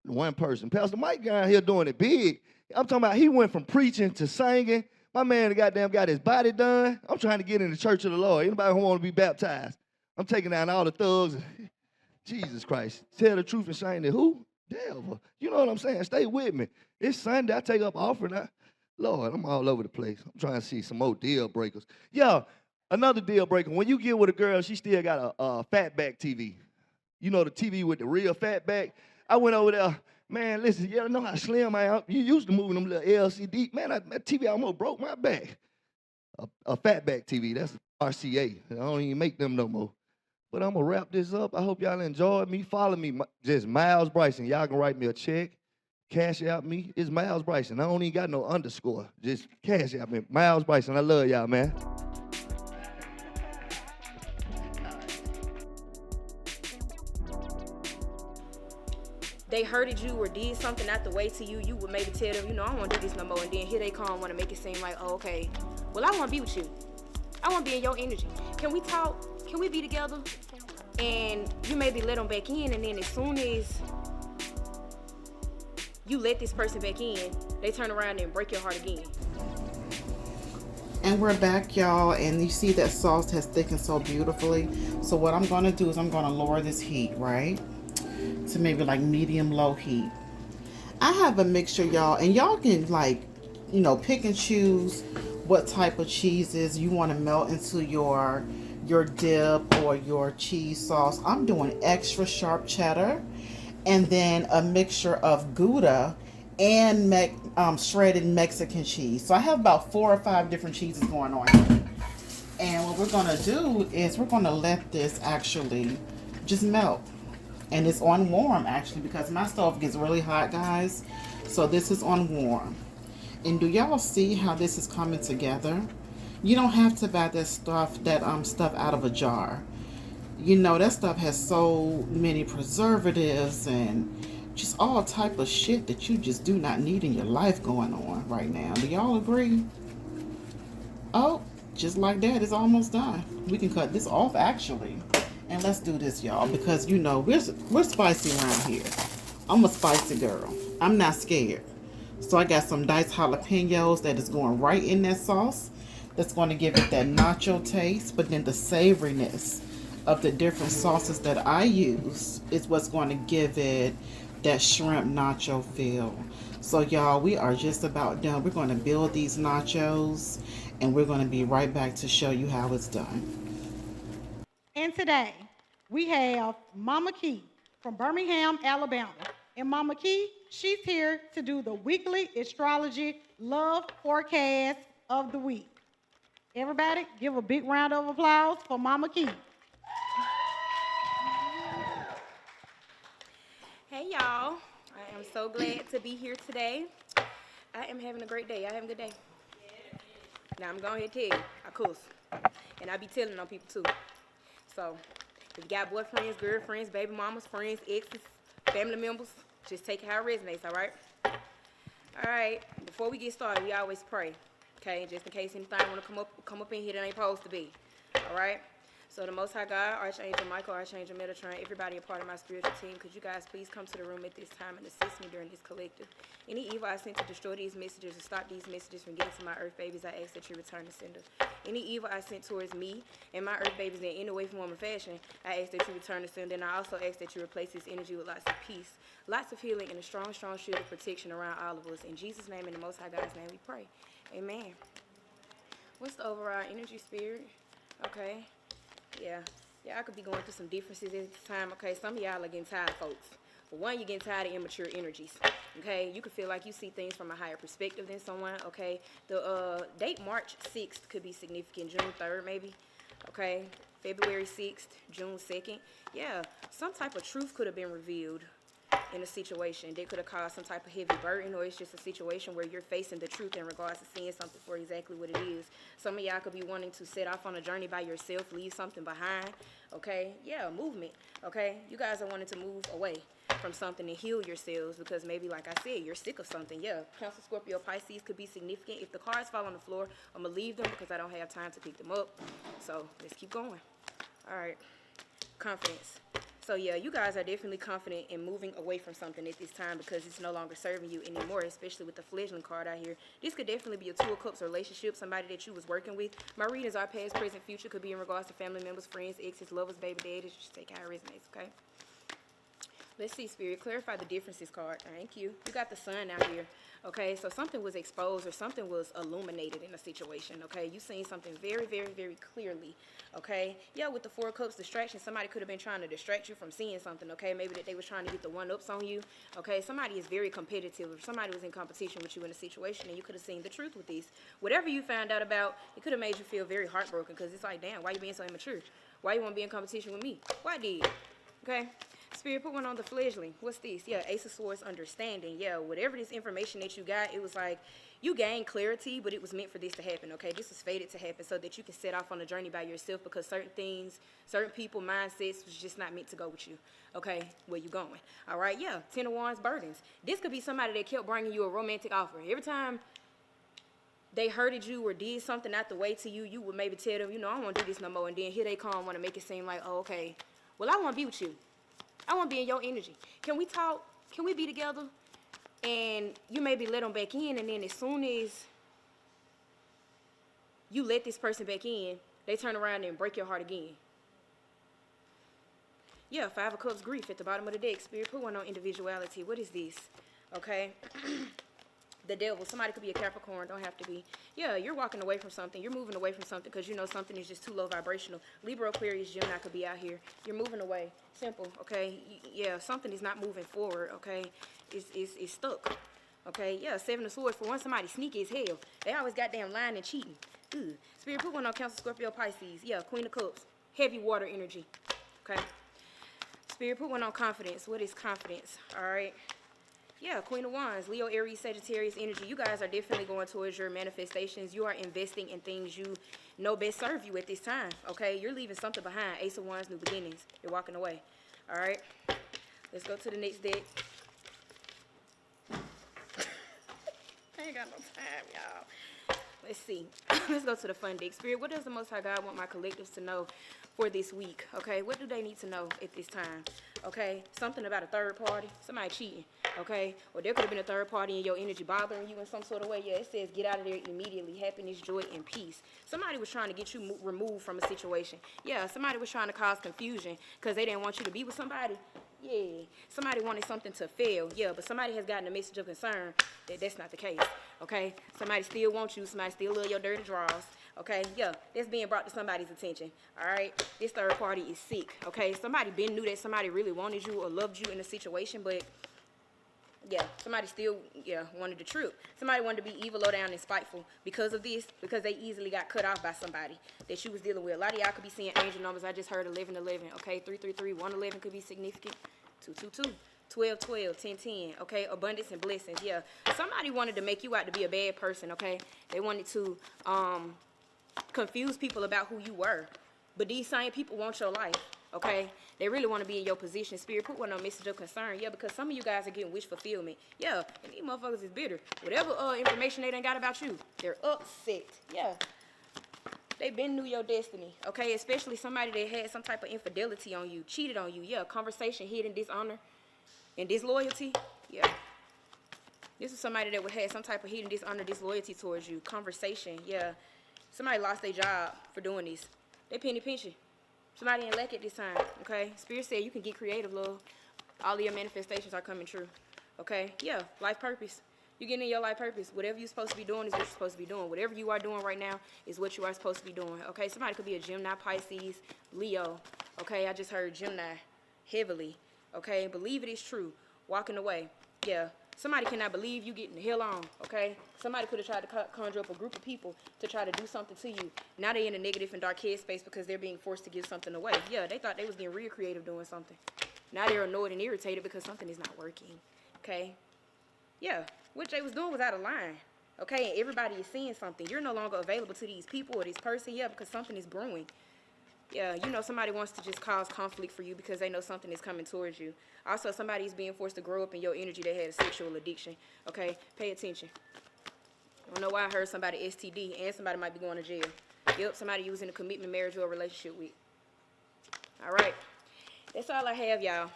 Speaker 3: One person. Pastor Mike down here doing it big. I'm talking about he went from preaching to singing. My man goddamn got his body done. I'm trying to get in the church of the Lord. Anybody who want to be baptized? I'm taking down all the thugs. Jesus Christ. Tell the truth and shame the who? Devil. You know what I'm saying? Stay with me. It's Sunday. I take up offering. Lord, I'm all over the place. I'm trying to see some more deal breakers. Yeah, another deal breaker. When you get with a girl, she still got a fatback TV. You know the TV with the real fatback? I went over there. Man, listen, you know how slim I am. You used to move them little LCD. Man, that TV almost broke my back. A fatback TV, that's RCA. I don't even make them no more. But I'm going to wrap this up. I hope y'all enjoyed me. Follow me, just Miles Bryson. Y'all can write me a check. Cash out me. It's Miles Bryson. I don't even got no underscore. Just cash out me. Miles Bryson. I love y'all, man.
Speaker 5: They hurted you or did something not the way to you, you would maybe tell them, I don't want to do this no more. And then here they come and want to make it seem like, oh, okay, well, I want to be with you. I want to be in your energy. Can we talk? Can we be together? And you maybe let them back in, and then as soon as you let this person back in, they turn around and break your heart again.
Speaker 7: And we're back, y'all, and you see that sauce has thickened so beautifully. So what I'm going to do is I'm going to lower this heat, right? To maybe like medium-low heat. I have a mixture, y'all, and y'all can pick and choose what type of cheeses you want to melt into your dip or your cheese sauce. I'm doing extra sharp cheddar and then a mixture of Gouda and shredded Mexican cheese. So I have about 4 or 5 different cheeses going on here. And what we're going to do is we're going to let this actually just melt. And it's on warm, actually, because my stove gets really hot, guys. So this is on warm. And do y'all see how this is coming together? You don't have to buy that stuff out of a jar. That stuff has so many preservatives and just all type of shit that you just do not need in your life going on right now. Do y'all agree? Oh, just like that, it's almost done. We can cut this off, actually. And let's do this, y'all, because we're spicy around here. I'm a spicy girl. I'm not scared. So I got some diced jalapenos that is going right in that sauce. That's going to give it that nacho taste, but then the savoriness of the different sauces that I use is what's going to give it that shrimp nacho feel. So y'all, we are just about done. We're going to build these nachos and we're going to be right back to show you how it's done.
Speaker 1: And today, we have Mama Key from Birmingham, Alabama. And Mama Key, she's here to do the weekly astrology love forecast of the week. Everybody, give a big round of applause for Mama Key.
Speaker 5: Hey y'all, I am so glad to be here today. I am having a great day. I have a good day. Now I'm going to tell you, I cuss. And I be telling on people too. So, if you got boyfriends, girlfriends, baby mamas, friends, exes, family members, just take it how it resonates, all right? All right, before we get started, we always pray, okay? Just in case anything want to come up in here that ain't supposed to be, all right? So the Most High God, Archangel Michael, Archangel Metatron, everybody a part of my spiritual team, could you guys please come to the room at this time and assist me during this collective? Any evil I sent to destroy these messages or stop these messages from getting to my earth babies, I ask that you return the sender. Any evil I sent towards me and my earth babies in any way, form, or fashion, I ask that you return the sender. And I also ask that you replace this energy with lots of peace, lots of healing, and a strong, strong shield of protection around all of us. In Jesus' name and the Most High God's name we pray. Amen. What's the overall energy, spirit? Okay. Yeah. Y'all could be going through some differences at this time, okay? Some of y'all are getting tired, folks. For one, you're getting tired of immature energies, okay? You could feel like you see things from a higher perspective than someone, okay? The date March 6th could be significant, June 3rd maybe, okay? February 6th, June 2nd. Yeah, some type of truth could have been revealed in a situation. They could have caused some type of heavy burden, or it's just a situation where you're facing the truth in regards to seeing something for exactly what it is. Some of y'all could be wanting to set off on a journey by yourself, leave something behind, okay? Yeah, movement, okay? You guys are wanting to move away from something and heal yourselves because maybe, like I said, you're sick of something. Yeah, Cancer, Scorpio, Pisces could be significant. If the cards fall on the floor, I'm going to leave them because I don't have time to pick them up. So let's keep going. All right, confidence. So yeah, you guys are definitely confident in moving away from something at this time because it's no longer serving you anymore, especially with the fledgling card out here. This could definitely be a Two of Cups relationship, somebody that you was working with. My readings are past, present, future. Could be in regards to family members, friends, exes, lovers, baby daddies. Just take how it resonates, okay? Let's see, Spirit. Clarify the differences card. Thank you. You got the sun out here. Okay, so something was exposed or something was illuminated in a situation, okay? You seen something very, very, very clearly, okay? Yeah, with the Four of Cups distraction, somebody could have been trying to distract you from seeing something, okay? Maybe that they was trying to get the one-ups on you, okay? Somebody is very competitive. If somebody was in competition with you in a situation and you could have seen the truth with this, whatever you found out about, it could have made you feel very heartbroken because it's like, damn, why you being so immature? Why you want to be in competition with me? Why did? Okay? Spirit, put one on the fledgling. What's this? Yeah, Ace of Swords, understanding. Yeah, whatever this information that you got, it was like you gained clarity, but it was meant for this to happen, okay? This was fated to happen so that you can set off on a journey by yourself because certain things, certain people, mindsets was just not meant to go with you, okay? Where you going? All right, yeah, Ten of Wands, burdens. This could be somebody that kept bringing you a romantic offer. Every time they hurted you or did something not the way to you, you would maybe tell them, you know, I don't want to do this no more. And then here they come, want to make it seem like, oh, okay, well, I want to be with you. I want to be in your energy. Can we talk? Can we be together? And you maybe let them back in, and then as soon as you let this person back in, they turn around and break your heart again. Yeah, Five of Cups, grief at the bottom of the deck. Spirit, put one on individuality. What is this? Okay. The devil. Somebody could be a Capricorn, don't have to be. Yeah, you're walking away from something. You're moving away from something because you know something is just too low vibrational. Libra, Aquarius, Gemini could be out here. You're moving away. Simple, okay? Yeah, something is not moving forward, okay? It's stuck, okay? Yeah, Seven of Swords. For one, somebody sneaky as hell. They always goddamn lying and cheating. Ugh. Spirit, put one on Cancer, Scorpio, Pisces. Yeah, Queen of Cups. Heavy water energy, okay? Spirit, put one on confidence. What is confidence? All right. Yeah, Queen of Wands, Leo, Aries, Sagittarius energy. You guys are definitely going towards your manifestations. You are investing in things you know best serve you at this time, okay? You're leaving something behind. Ace of Wands, new beginnings. You're walking away, all right? Let's go to the next deck. I ain't got no time, y'all. Let's see. Let's go to the fun deck. Spirit, what does the Most High God want my collectives to know for this week, okay? What do they need to know at this time, okay? Something about a third party, somebody cheating, okay? Or there could have been a third party in your energy bothering you in some sort of way. Yeah, it says get out of there immediately. Happiness, joy, and peace. Somebody was trying to get you removed from a situation. Yeah, somebody was trying to cause confusion because they didn't want you to be with somebody. Yeah, somebody wanted something to fail. Yeah, but somebody has gotten a message of concern that that's not the case. Okay, somebody still wants you. Somebody still love your dirty drawers. Okay, yeah, that's being brought to somebody's attention. All right, this third party is sick. Okay, somebody been knew that somebody really wanted you or loved you in a situation, but yeah, somebody still, wanted the truth. Somebody wanted to be evil, low down, and spiteful because of this, because they easily got cut off by somebody that you was dealing with. A lot of y'all could be seeing angel numbers. I just heard 1111, okay? 333, 111 could be significant. 222, 1212, 1010, okay? Abundance and blessings, yeah. Somebody wanted to make you out to be a bad person, okay? They wanted to confuse people about who you were. But these same people want your life, okay? They really want to be in your position. Spirit, put one on message of concern. Yeah, because some of you guys are getting wish fulfillment. Yeah, and these motherfuckers is bitter. Whatever information they done got about you, they're upset. Yeah. They been knew your destiny, okay? Especially somebody that had some type of infidelity on you, cheated on you. Yeah, conversation, hidden dishonor, and disloyalty. Yeah. This is somebody that would have some type of hidden dishonor, disloyalty towards you. Conversation, yeah. Somebody lost their job for doing this. They penny pinching. Somebody ain't lack it this time, okay? Spirit said you can get creative, love. All of your manifestations are coming true, okay? Yeah, life purpose. You getting in your life purpose. Whatever you're supposed to be doing is what you're supposed to be doing. Whatever you are doing right now is what you are supposed to be doing, okay? Somebody could be a Gemini, Pisces, Leo, okay? I just heard Gemini heavily, okay? Believe it is true. Walking away, yeah. Somebody cannot believe you getting the hell on, okay? Somebody could have tried to conjure up a group of people to try to do something to you. Now they're in a negative and dark headspace because they're being forced to give something away. Yeah, they thought they was getting real creative doing something. Now they're annoyed and irritated because something is not working, okay? Yeah, what they was doing was out of line, okay? And everybody is seeing something. You're no longer available to these people or this person, yeah, because something is brewing. Yeah, somebody wants to just cause conflict for you because they know something is coming towards you. Also, somebody is being forced to grow up in your energy that had a sexual addiction, okay? Pay attention. I don't know why I heard somebody STD and somebody might be going to jail. Yep, somebody you was in a commitment, marriage, or a relationship with. All right, that's all I have, y'all.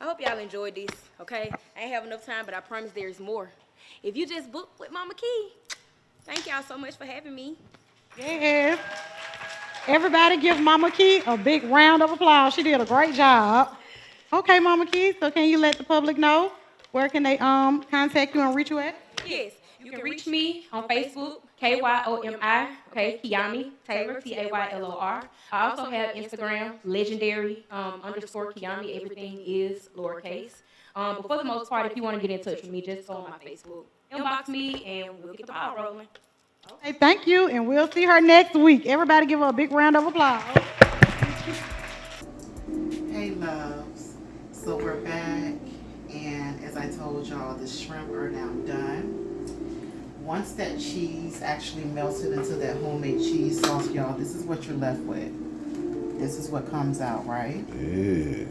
Speaker 5: I hope y'all enjoyed this, okay? I ain't have enough time, but I promise there is more. If you just booked with Mama Key, thank y'all so much for having me.
Speaker 1: Yes. Everybody give Mama Key a big round of applause. She did a great job. Okay, Mama Key, so can you let the public know where can they contact you and reach you at?
Speaker 5: Yes,
Speaker 2: You can reach me on Facebook, KYOMI, okay, Kiami Taylor, TAYLOR. I also have Instagram, legendary underscore Kiami. Everything is lowercase. But for the most part, if you want to get in touch with me, just go on my Facebook. Inbox me and we'll get the ball rolling.
Speaker 1: Okay, thank you, and we'll see her next week. Everybody give her a big round of applause.
Speaker 7: Hey loves, so we're back, and as I told y'all, the shrimp are now done. Once that cheese actually melted into that homemade cheese sauce, y'all, this is what you're left with. This is what comes out, right?
Speaker 8: Yeah.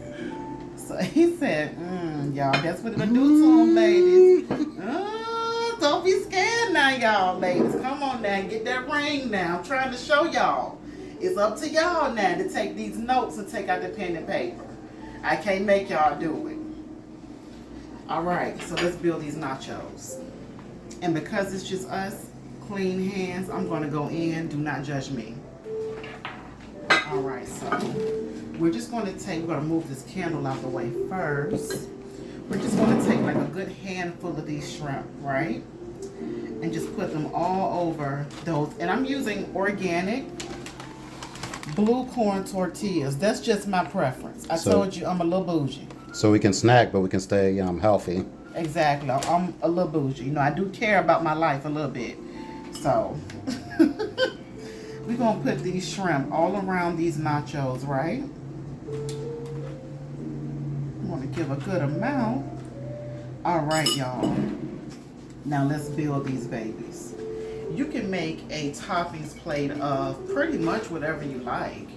Speaker 7: So he said, y'all, that's what it'll do to them, ladies. Don't be scared now, y'all, ladies. Come on now, get that ring now. I'm trying to show y'all. It's up to y'all now to take these notes and take out the pen and paper. I can't make y'all do it. All right, so let's build these nachos. And because it's just us, clean hands, I'm going to go in. Do not judge me. All right, so we're just going to move this candle out the way first. We're just going to take like a good handful of these shrimp, right? And just put them all over those. And I'm using organic blue corn tortillas. That's just my preference. I told you I'm a little bougie.
Speaker 8: So we can snack, but we can stay healthy.
Speaker 7: Exactly. I'm a little bougie. I do care about my life a little bit. So we're going to put these shrimp all around these nachos, right? Want to give a good amount. All right, y'all. Now let's build these babies. You can make a toppings plate of pretty much whatever you like.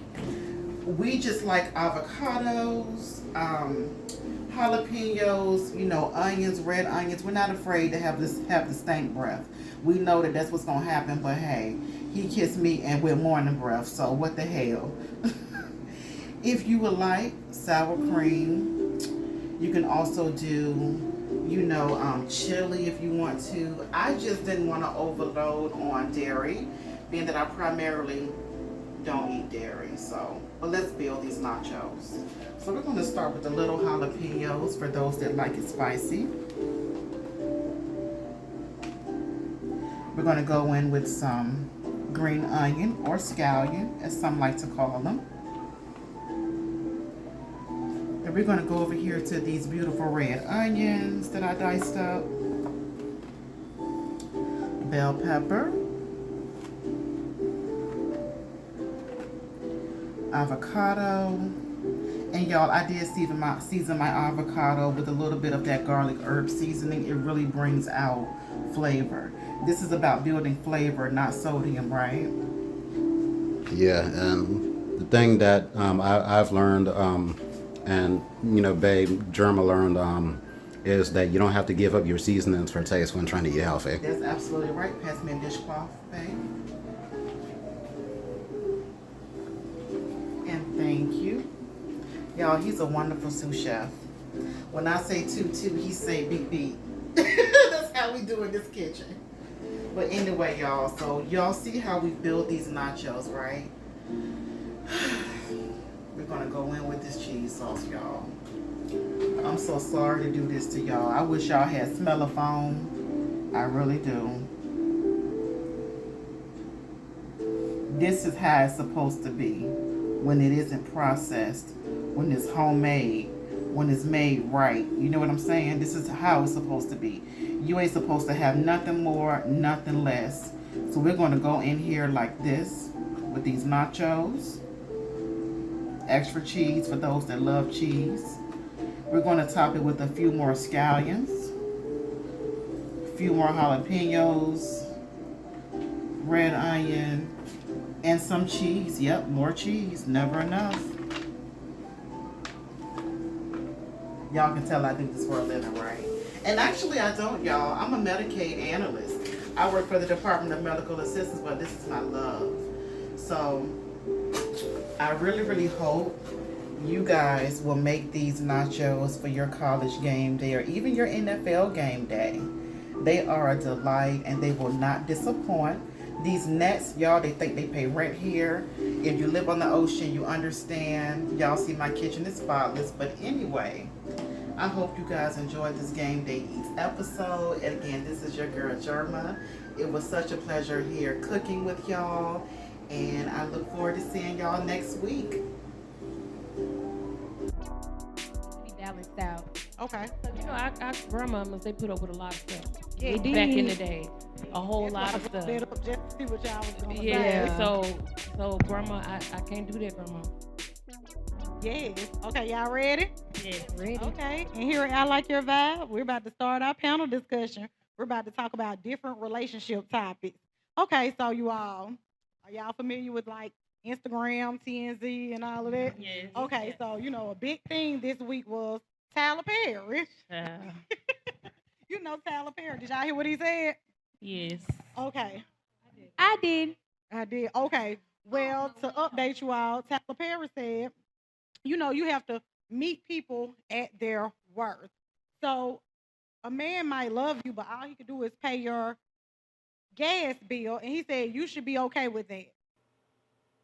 Speaker 7: We just like avocados, jalapenos, onions, red onions. We're not afraid to have the stank breath. We know that that's what's gonna happen, but hey, he kissed me and we're morning breath, so what the hell? If you would like sour cream, you can also do, chili if you want to. I just didn't want to overload on dairy, being that I primarily don't eat dairy. So, But let's build these nachos. So we're going to start with the little jalapenos for those that like it spicy. We're going to go in with some green onion or scallion, as some like to call them. And we're going to go over here to these beautiful red onions that I diced up. Bell pepper. Avocado. And y'all, I did season my avocado with a little bit of that garlic herb seasoning. It really brings out flavor. This is about building flavor, not sodium, right?
Speaker 8: Yeah, and the thing that I've learned, and babe, Germa learned, is that you don't have to give up your seasonings for taste when trying to eat healthy.
Speaker 7: That's absolutely right. Pass me a dishcloth, babe. And thank you. Y'all, he's a wonderful sous chef. When I say toot toot, he say beep beep. That's how we do in this kitchen. But anyway, y'all, so y'all see how we build these nachos, right? We're gonna go in with this cheese sauce, y'all. I'm so sorry to do this to y'all. I wish y'all had smellophone. I really do. This is how it's supposed to be when it isn't processed, when it's homemade, when it's made right. You know what I'm saying? This is how it's supposed to be. You ain't supposed to have nothing more, nothing less. So we're going to go in here like this with these nachos. Extra cheese for those that love cheese. We're going to top it with a few more scallions, a few more jalapenos, red onion, and some cheese. Yep, more cheese. Never enough. Y'all can tell I do this for a living, right? And actually I don't, y'all. I'm a Medicaid analyst. I work for the Department of Medical Assistance, but this is my love. So I really, really hope you guys will make these nachos for your college game day or even your NFL game day. They are a delight and they will not disappoint. These nets, y'all, they think they pay rent here. If you live on the ocean, you understand. Y'all see my kitchen is spotless. But anyway, I hope you guys enjoyed this Game Day Eats episode. And again, this is your girl, Germa. It was such a pleasure here cooking with y'all. And I look forward to seeing y'all next week.
Speaker 2: Be balanced out.
Speaker 1: Okay.
Speaker 2: Our grandmamas, they put up with a lot of stuff.
Speaker 1: Yeah,
Speaker 2: Back in the day. A whole lot of
Speaker 1: I
Speaker 2: stuff.
Speaker 1: brought that up just to see what y'all was gonna
Speaker 2: Yeah,
Speaker 1: say.
Speaker 2: so grandma, I can't do that, grandma.
Speaker 1: Yes. Okay, y'all ready?
Speaker 2: Yeah, ready.
Speaker 1: Okay. And here at I Like Your Vibe, we're about to start our panel discussion. We're about to talk about different relationship topics. Okay, so you all, are y'all familiar with like Instagram, TNZ, and all of that?
Speaker 6: Yes.
Speaker 1: Okay, so a big thing this week was Tyler Perry. You know Tyler Perry. Did y'all hear what he said?
Speaker 6: Yes.
Speaker 1: Okay.
Speaker 2: I did.
Speaker 1: I did. Okay. Well, to update you all, Tyler Perry said, you have to meet people at their worth. So a man might love you, but all he could do is pay your gas bill. And he said you should be okay with that.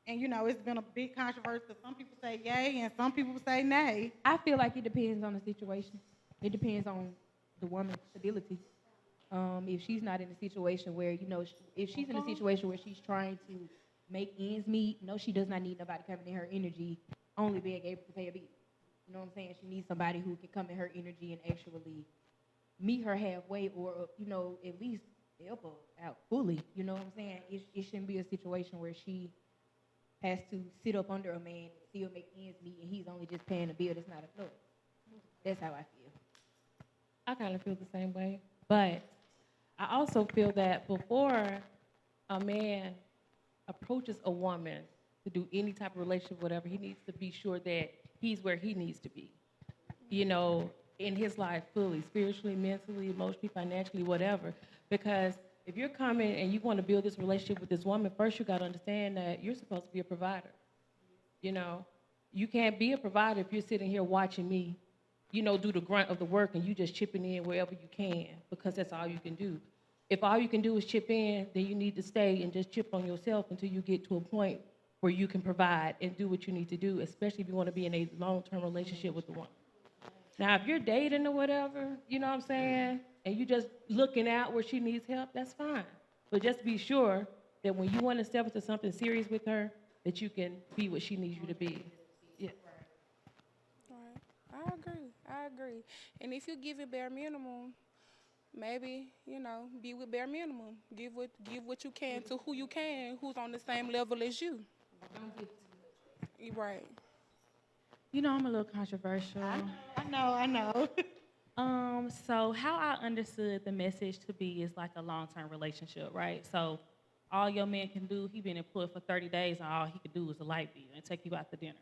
Speaker 1: And it's been a big controversy. Some people say yay and some people say nay.
Speaker 2: I feel like it depends on the situation. It depends on the woman's stability. If she's not in a situation where, if she's in a situation where she's trying to make ends meet, no, she does not need nobody coming in her energy, only being able to pay a bill. You know what I'm saying? She needs somebody who can come in her energy and actually meet her halfway or, at least help her out fully. You know what I'm saying? It shouldn't be a situation where she has to sit up under a man and still make ends meet and he's only just paying a bill that's not enough. That's how I feel.
Speaker 6: I kind of feel the same way. But I also feel that before a man approaches a woman to do any type of relationship, whatever, he needs to be sure that he's where he needs to be, in his life fully, spiritually, mentally, emotionally, financially, whatever. Because if you're coming and you want to build this relationship with this woman, first you got to understand that you're supposed to be a provider. You can't be a provider if you're sitting here watching me, do the grunt of the work and you just chipping in wherever you can because that's all you can do. If all you can do is chip in, then you need to stay and just chip on yourself until you get to a point
Speaker 2: where you can provide and do what you need to do, especially if you want to be in a long-term relationship with the one. Now, if you're dating or whatever, you know what I'm saying, and you just looking out where she needs help, that's fine. But just be sure that when you want to step into something serious with her, that you can be what she needs you to be. Yeah.
Speaker 4: Right. I agree. And if you give it bare minimum, maybe, be with bare minimum. Give what you can to who you can, who's on the same level as you. You right.
Speaker 6: You know, I'm a little controversial.
Speaker 1: I know.
Speaker 6: So how I understood the message to be is like a long-term relationship, right? So all your man can do, he been employed for 30 days, and all he could do is a light bill and take you out to dinner.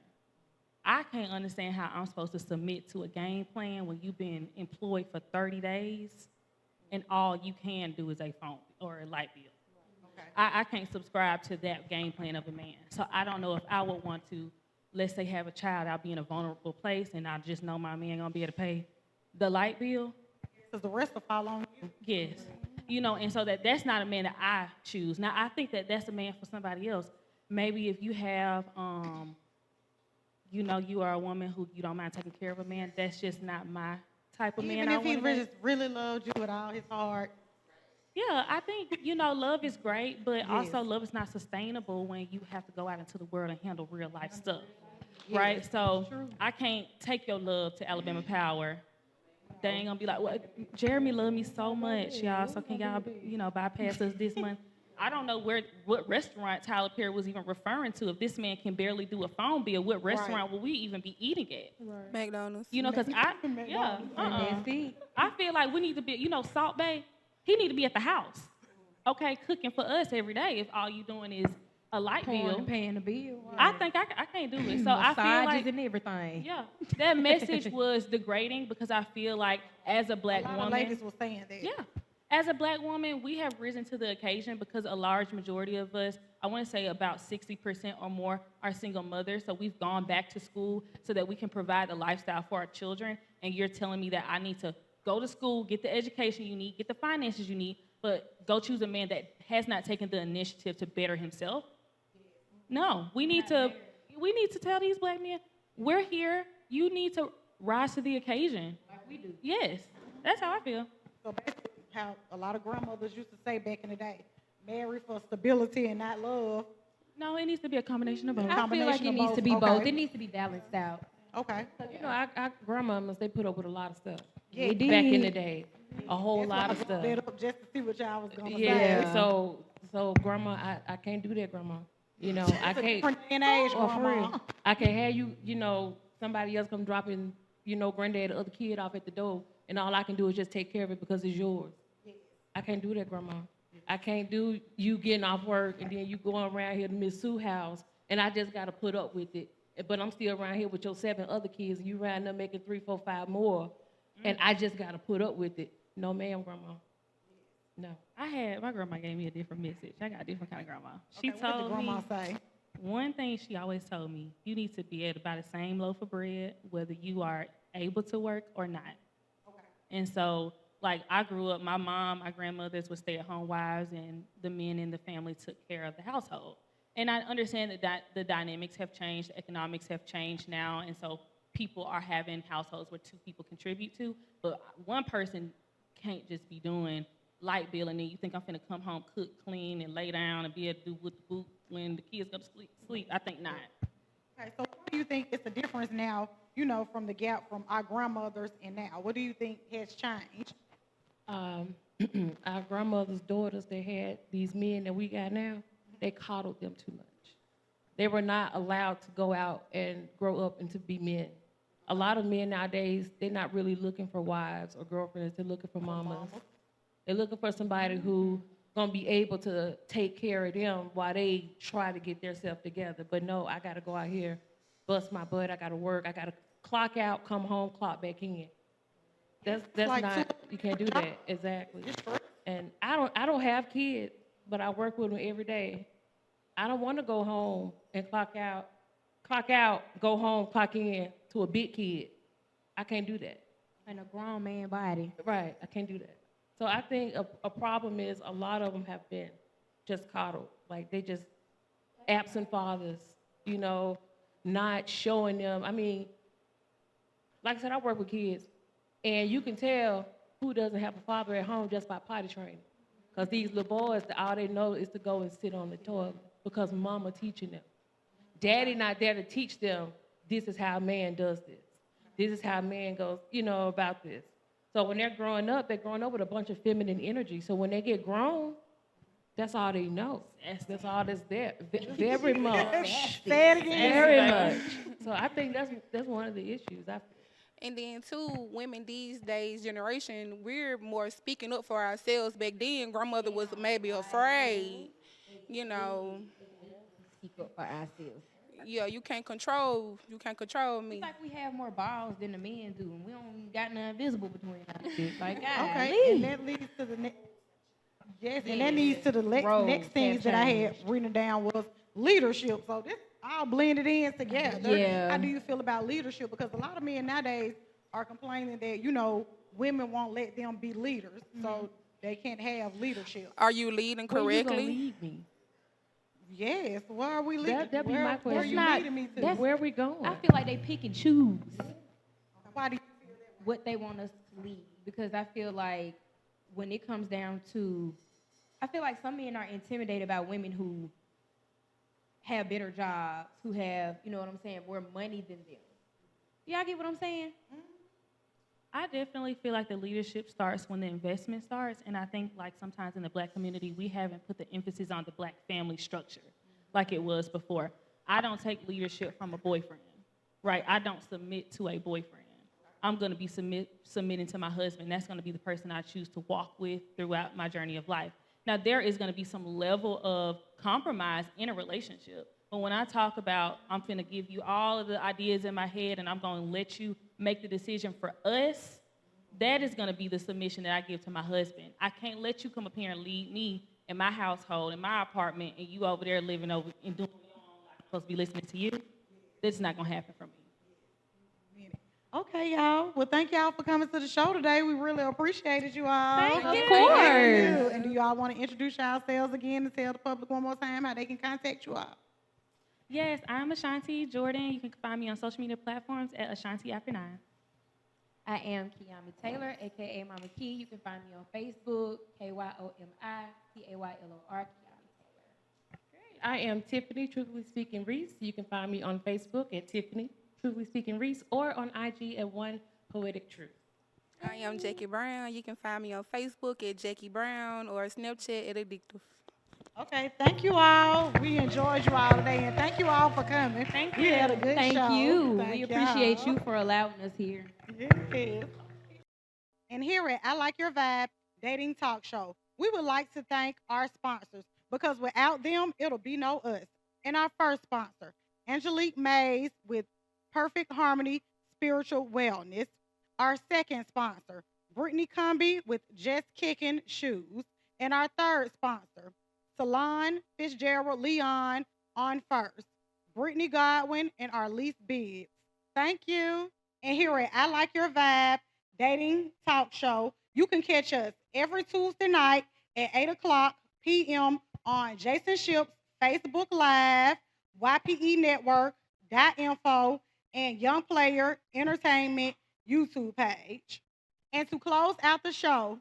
Speaker 6: I can't understand how I'm supposed to submit to a game plan when you've been employed for 30 days and all you can do is a phone or a light bill.
Speaker 1: Okay.
Speaker 6: I can't subscribe to that game plan of a man. So I don't know if I would want to, let's say, have a child, I'll be in a vulnerable place, and I just know my man gonna be able to pay the light bill.
Speaker 1: Because the rest will fall on you.
Speaker 6: Yes. And so that's not a man that I choose. Now, I think that that's a man for somebody else. Maybe if you have, you are a woman who you don't mind taking care of a man, that's just not my type of man.
Speaker 1: Even if he just really loved you with all his heart.
Speaker 6: Yeah, I think, love is great, but
Speaker 1: Yes.
Speaker 6: also love is not sustainable when you have to go out into the world and handle real life stuff, right? So I can't take your love to Alabama Power. They ain't gonna be like, well, Jeremy loved me so much, y'all, so can y'all, bypass us this month? I don't know what restaurant Tyler Perry was even referring to. If this man can barely do a phone bill, what restaurant will we even be eating at?
Speaker 4: Right. McDonald's.
Speaker 6: Because I feel like we need to be, Salt Bay, he need to be at the house, okay, cooking for us every day if all you doing is a light bill.
Speaker 9: Paying the bill.
Speaker 6: I think I can't do it. So I feel like
Speaker 9: and everything.
Speaker 6: Yeah, that message was degrading because I feel like as a black
Speaker 1: A lot
Speaker 6: woman,
Speaker 1: of ladies were saying that.
Speaker 6: yeah, as a black woman, we have risen to the occasion because a large majority of us, I want to say about 60% or more, are single mothers. So we've gone back to school so that we can provide the lifestyle for our children. And you're telling me that I need to go to school, get the education you need, get the finances you need, but go choose a man that has not taken the initiative to better himself? No, we need to tell these black men, we're here. You need to rise to the occasion. Like we do. Yes, that's how I feel.
Speaker 1: So basically, how a lot of grandmothers used to say back in the day, marry for stability and not love.
Speaker 6: No, it needs to be a combination of both.
Speaker 9: I feel like it needs to be both. It needs to be balanced out.
Speaker 1: Okay.
Speaker 2: Our grandmamas, they put up with a lot of stuff.
Speaker 1: Yeah,
Speaker 2: Back in the day, a whole
Speaker 1: That's
Speaker 2: lot
Speaker 1: why
Speaker 2: of
Speaker 1: I
Speaker 2: stuff.
Speaker 1: set up just to see what y'all was gonna say.
Speaker 2: Yeah. So grandma, I can't do that, grandma. I
Speaker 1: It's a
Speaker 2: can't.
Speaker 1: different day and age,
Speaker 2: Oh, for
Speaker 1: grandma.
Speaker 2: real. I can have you, somebody else come dropping, granddad, the other kid off at the door, and all I can do is just take care of it because it's yours. I can't do that, grandma. I can't do you getting off work and then you going around here to Miss Sue's house, and I just got to put up with it. But I'm still around here with your 7 other kids, and you around there making 3, 4, 5 more, and I just got to put up with it. No, ma'am, grandma. No.
Speaker 6: My grandma gave me a different message. I got a different kind of grandma. She
Speaker 1: Okay, what did
Speaker 6: told
Speaker 1: grandma
Speaker 6: me,
Speaker 1: say?
Speaker 6: one thing she always told me, you need to be able to buy the same loaf of bread, whether you are able to work or not.
Speaker 1: Okay.
Speaker 6: And so, I grew up, my grandmothers were stay-at-home wives, and the men in the family took care of the household. And I understand that the dynamics have changed, the economics have changed now, and so people are having households where 2 people contribute to, but one person can't just be doing light bill, and then you think I'm finna come home, cook, clean, and lay down and be able to do with the boot when the kids go to sleep. I think not.
Speaker 1: Okay, so what do you think is the difference now, from the gap from our grandmothers and now? What do you think has changed?
Speaker 2: Our grandmother's daughters, they had these men that we got now, they coddled them too much. They were not allowed to go out and grow up and to be men. A lot of men nowadays, they're not really looking for wives or girlfriends, they're looking for mamas. They're looking for somebody who gonna be able to take care of them while they try to get themselves together. But no, I gotta go out here, bust my butt, I gotta work, I gotta clock out, come home, clock back in. That's
Speaker 1: like
Speaker 2: not, you can't do that, exactly. And I don't have kids, but I work with them every day. I don't wanna go home and clock out, go home, clock in to a big kid. I can't do that.
Speaker 9: And a grown man body.
Speaker 2: Right, I can't do that. So I think a problem is a lot of them have been just coddled. Like they just absent fathers, you know, not showing them. I mean, like I said, I work with kids, and you can tell who doesn't have a father at home just by potty training. Because these little boys, all they know is to go and sit on the toilet because mama teaching them. Daddy not there to teach them, this is how a man does this. This is how a man goes, you know, about this. So when they're growing up with a bunch of feminine energy. So when they get grown, that's all they know. That's all that's there. Very much.
Speaker 1: Say it again.
Speaker 2: Very much. So I think that's one of the issues.
Speaker 4: And then too, women these days, generation, we're more speaking up for ourselves. Back then, grandmother was maybe afraid, you know.
Speaker 9: Speak up for ourselves.
Speaker 4: Yeah, you can't control me.
Speaker 9: It's like we have more balls than the men do, and we don't got nothing visible between us. Like, God,
Speaker 1: Okay, and that leads to the next. Yes, and that leads to the next things that I had written down was leadership. So this all blended in together.
Speaker 9: Yeah.
Speaker 1: How do you feel about leadership? Because a lot of men nowadays are complaining that, you know, women won't let them be leaders, so they can't have leadership.
Speaker 4: Are you leading
Speaker 2: Where you gonna
Speaker 4: correctly?
Speaker 2: lead me?
Speaker 1: Yes, where are we leading?
Speaker 2: That'd be my question.
Speaker 1: Where are you
Speaker 9: That's
Speaker 1: leading me to?
Speaker 9: that's-
Speaker 2: Where are we going?
Speaker 9: I feel like they pick and choose
Speaker 1: Why do you
Speaker 9: what they want us to lead, because I feel like when it comes down to, I feel like some men are intimidated by women who have better jobs, who have, you know what I'm saying, more money than them. Y'all get what I'm saying?
Speaker 6: I definitely feel like the leadership starts when the investment starts, and I think like sometimes in the Black community we haven't put the emphasis on the Black family structure like it was before. I don't take leadership from a boyfriend, right? I don't submit to a boyfriend. I'm going to be submitting to my husband. That's going to be the person I choose to walk with throughout my journey of life. Now, there is going to be some level of compromise in a relationship. But when I talk about I'm going to give you all of the ideas in my head and I'm going to let you make the decision for us, that is going to be the submission that I give to my husband. I can't let you come up here and lead me in my household, in my apartment, and you over there living over and doing your own life. I'm supposed to be listening to you. That's not going to happen for me.
Speaker 1: Okay, y'all. Well, thank y'all for coming to the show today. We really appreciated you all.
Speaker 9: Thank you.
Speaker 1: Of course. And do y'all want to introduce yourselves again and tell the public one more time how they can contact you all?
Speaker 6: Yes, I'm Ashanti Jordan. You can find me on social media platforms at Ashanti After 9.
Speaker 9: I am Kiyomi Taylor, a.k.a. Mama Key. You can find me on Facebook, KYOMITAYLOR, Kiyomi Taylor.
Speaker 2: I am Tiffany, Truthfully Speaking Reese. You can find me on Facebook at Tiffany, Truthfully Speaking Reese, or on IG at One Poetic Truth.
Speaker 4: I am Jackie Brown. You can find me on Facebook at Jackie Brown or Snapchat at Addictive.
Speaker 1: Okay, thank you all. We enjoyed you all today, and thank you all for coming.
Speaker 6: Thank
Speaker 1: We
Speaker 6: you.
Speaker 1: had a good
Speaker 9: Thank
Speaker 1: show.
Speaker 9: you.
Speaker 1: Thank
Speaker 9: We appreciate
Speaker 1: y'all.
Speaker 9: you for allowing us here.
Speaker 1: Yes. And here at I Like Your Vibe Dating Talk Show, we would like to thank our sponsors because without them, it'll be no us. And our first sponsor, Angelique Mays with Perfect Harmony Spiritual Wellness. Our second sponsor, Brittany Cumby with Just Kicking Shoes. And our third sponsor, Salon Fitzgerald Leon on First, Brittany Godwin, and Arlise Bibbs. Thank you. And here at I Like Your Vibe Dating Talk Show, you can catch us every Tuesday night at 8 o'clock p.m. on Jason Ship's Facebook Live, YPE Network.info, and Young Player Entertainment YouTube page. And to close out the show,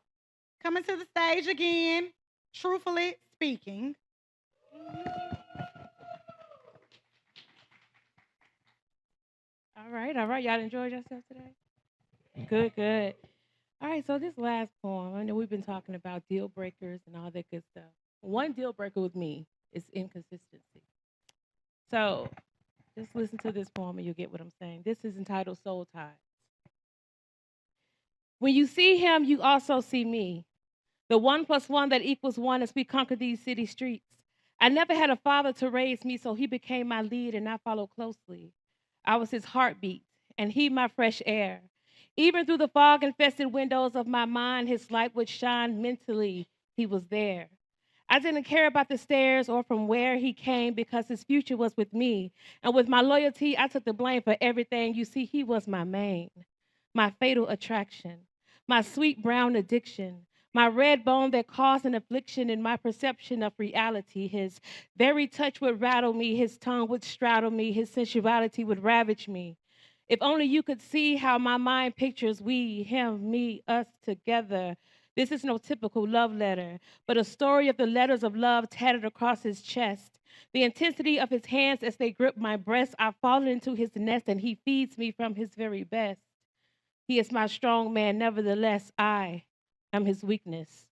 Speaker 1: coming to the stage again, Truthfully Speaking.
Speaker 2: All right. Y'all enjoyed yourself today? Good. All right, so this last poem, I know we've been talking about deal breakers and all that good stuff. One deal breaker with me is inconsistency. So just listen to this poem and you'll get what I'm saying. This is entitled Soul Ties. When you see him, you also see me. The 1 + 1 that equals 1 as we conquer these city streets. I never had a father to raise me, so he became my lead and I followed closely. I was his heartbeat and he my fresh air. Even through the fog-infested windows of my mind, his light would shine mentally. He was there. I didn't care about the stairs or from where he came because his future was with me. And with my loyalty, I took the blame for everything. You see, he was my main, my fatal attraction, my sweet brown addiction, My red bone that caused an affliction in my perception of reality. His very touch would rattle me, his tongue would straddle me, his sensuality would ravage me. If only you could see how my mind pictures we, him, me, us together. This is no typical love letter, but a story of the letters of love tattered across his chest. The intensity of his hands as they grip my breast, I've fallen into his nest and he feeds me from his very best. He is my strong man, nevertheless, I am his weakness.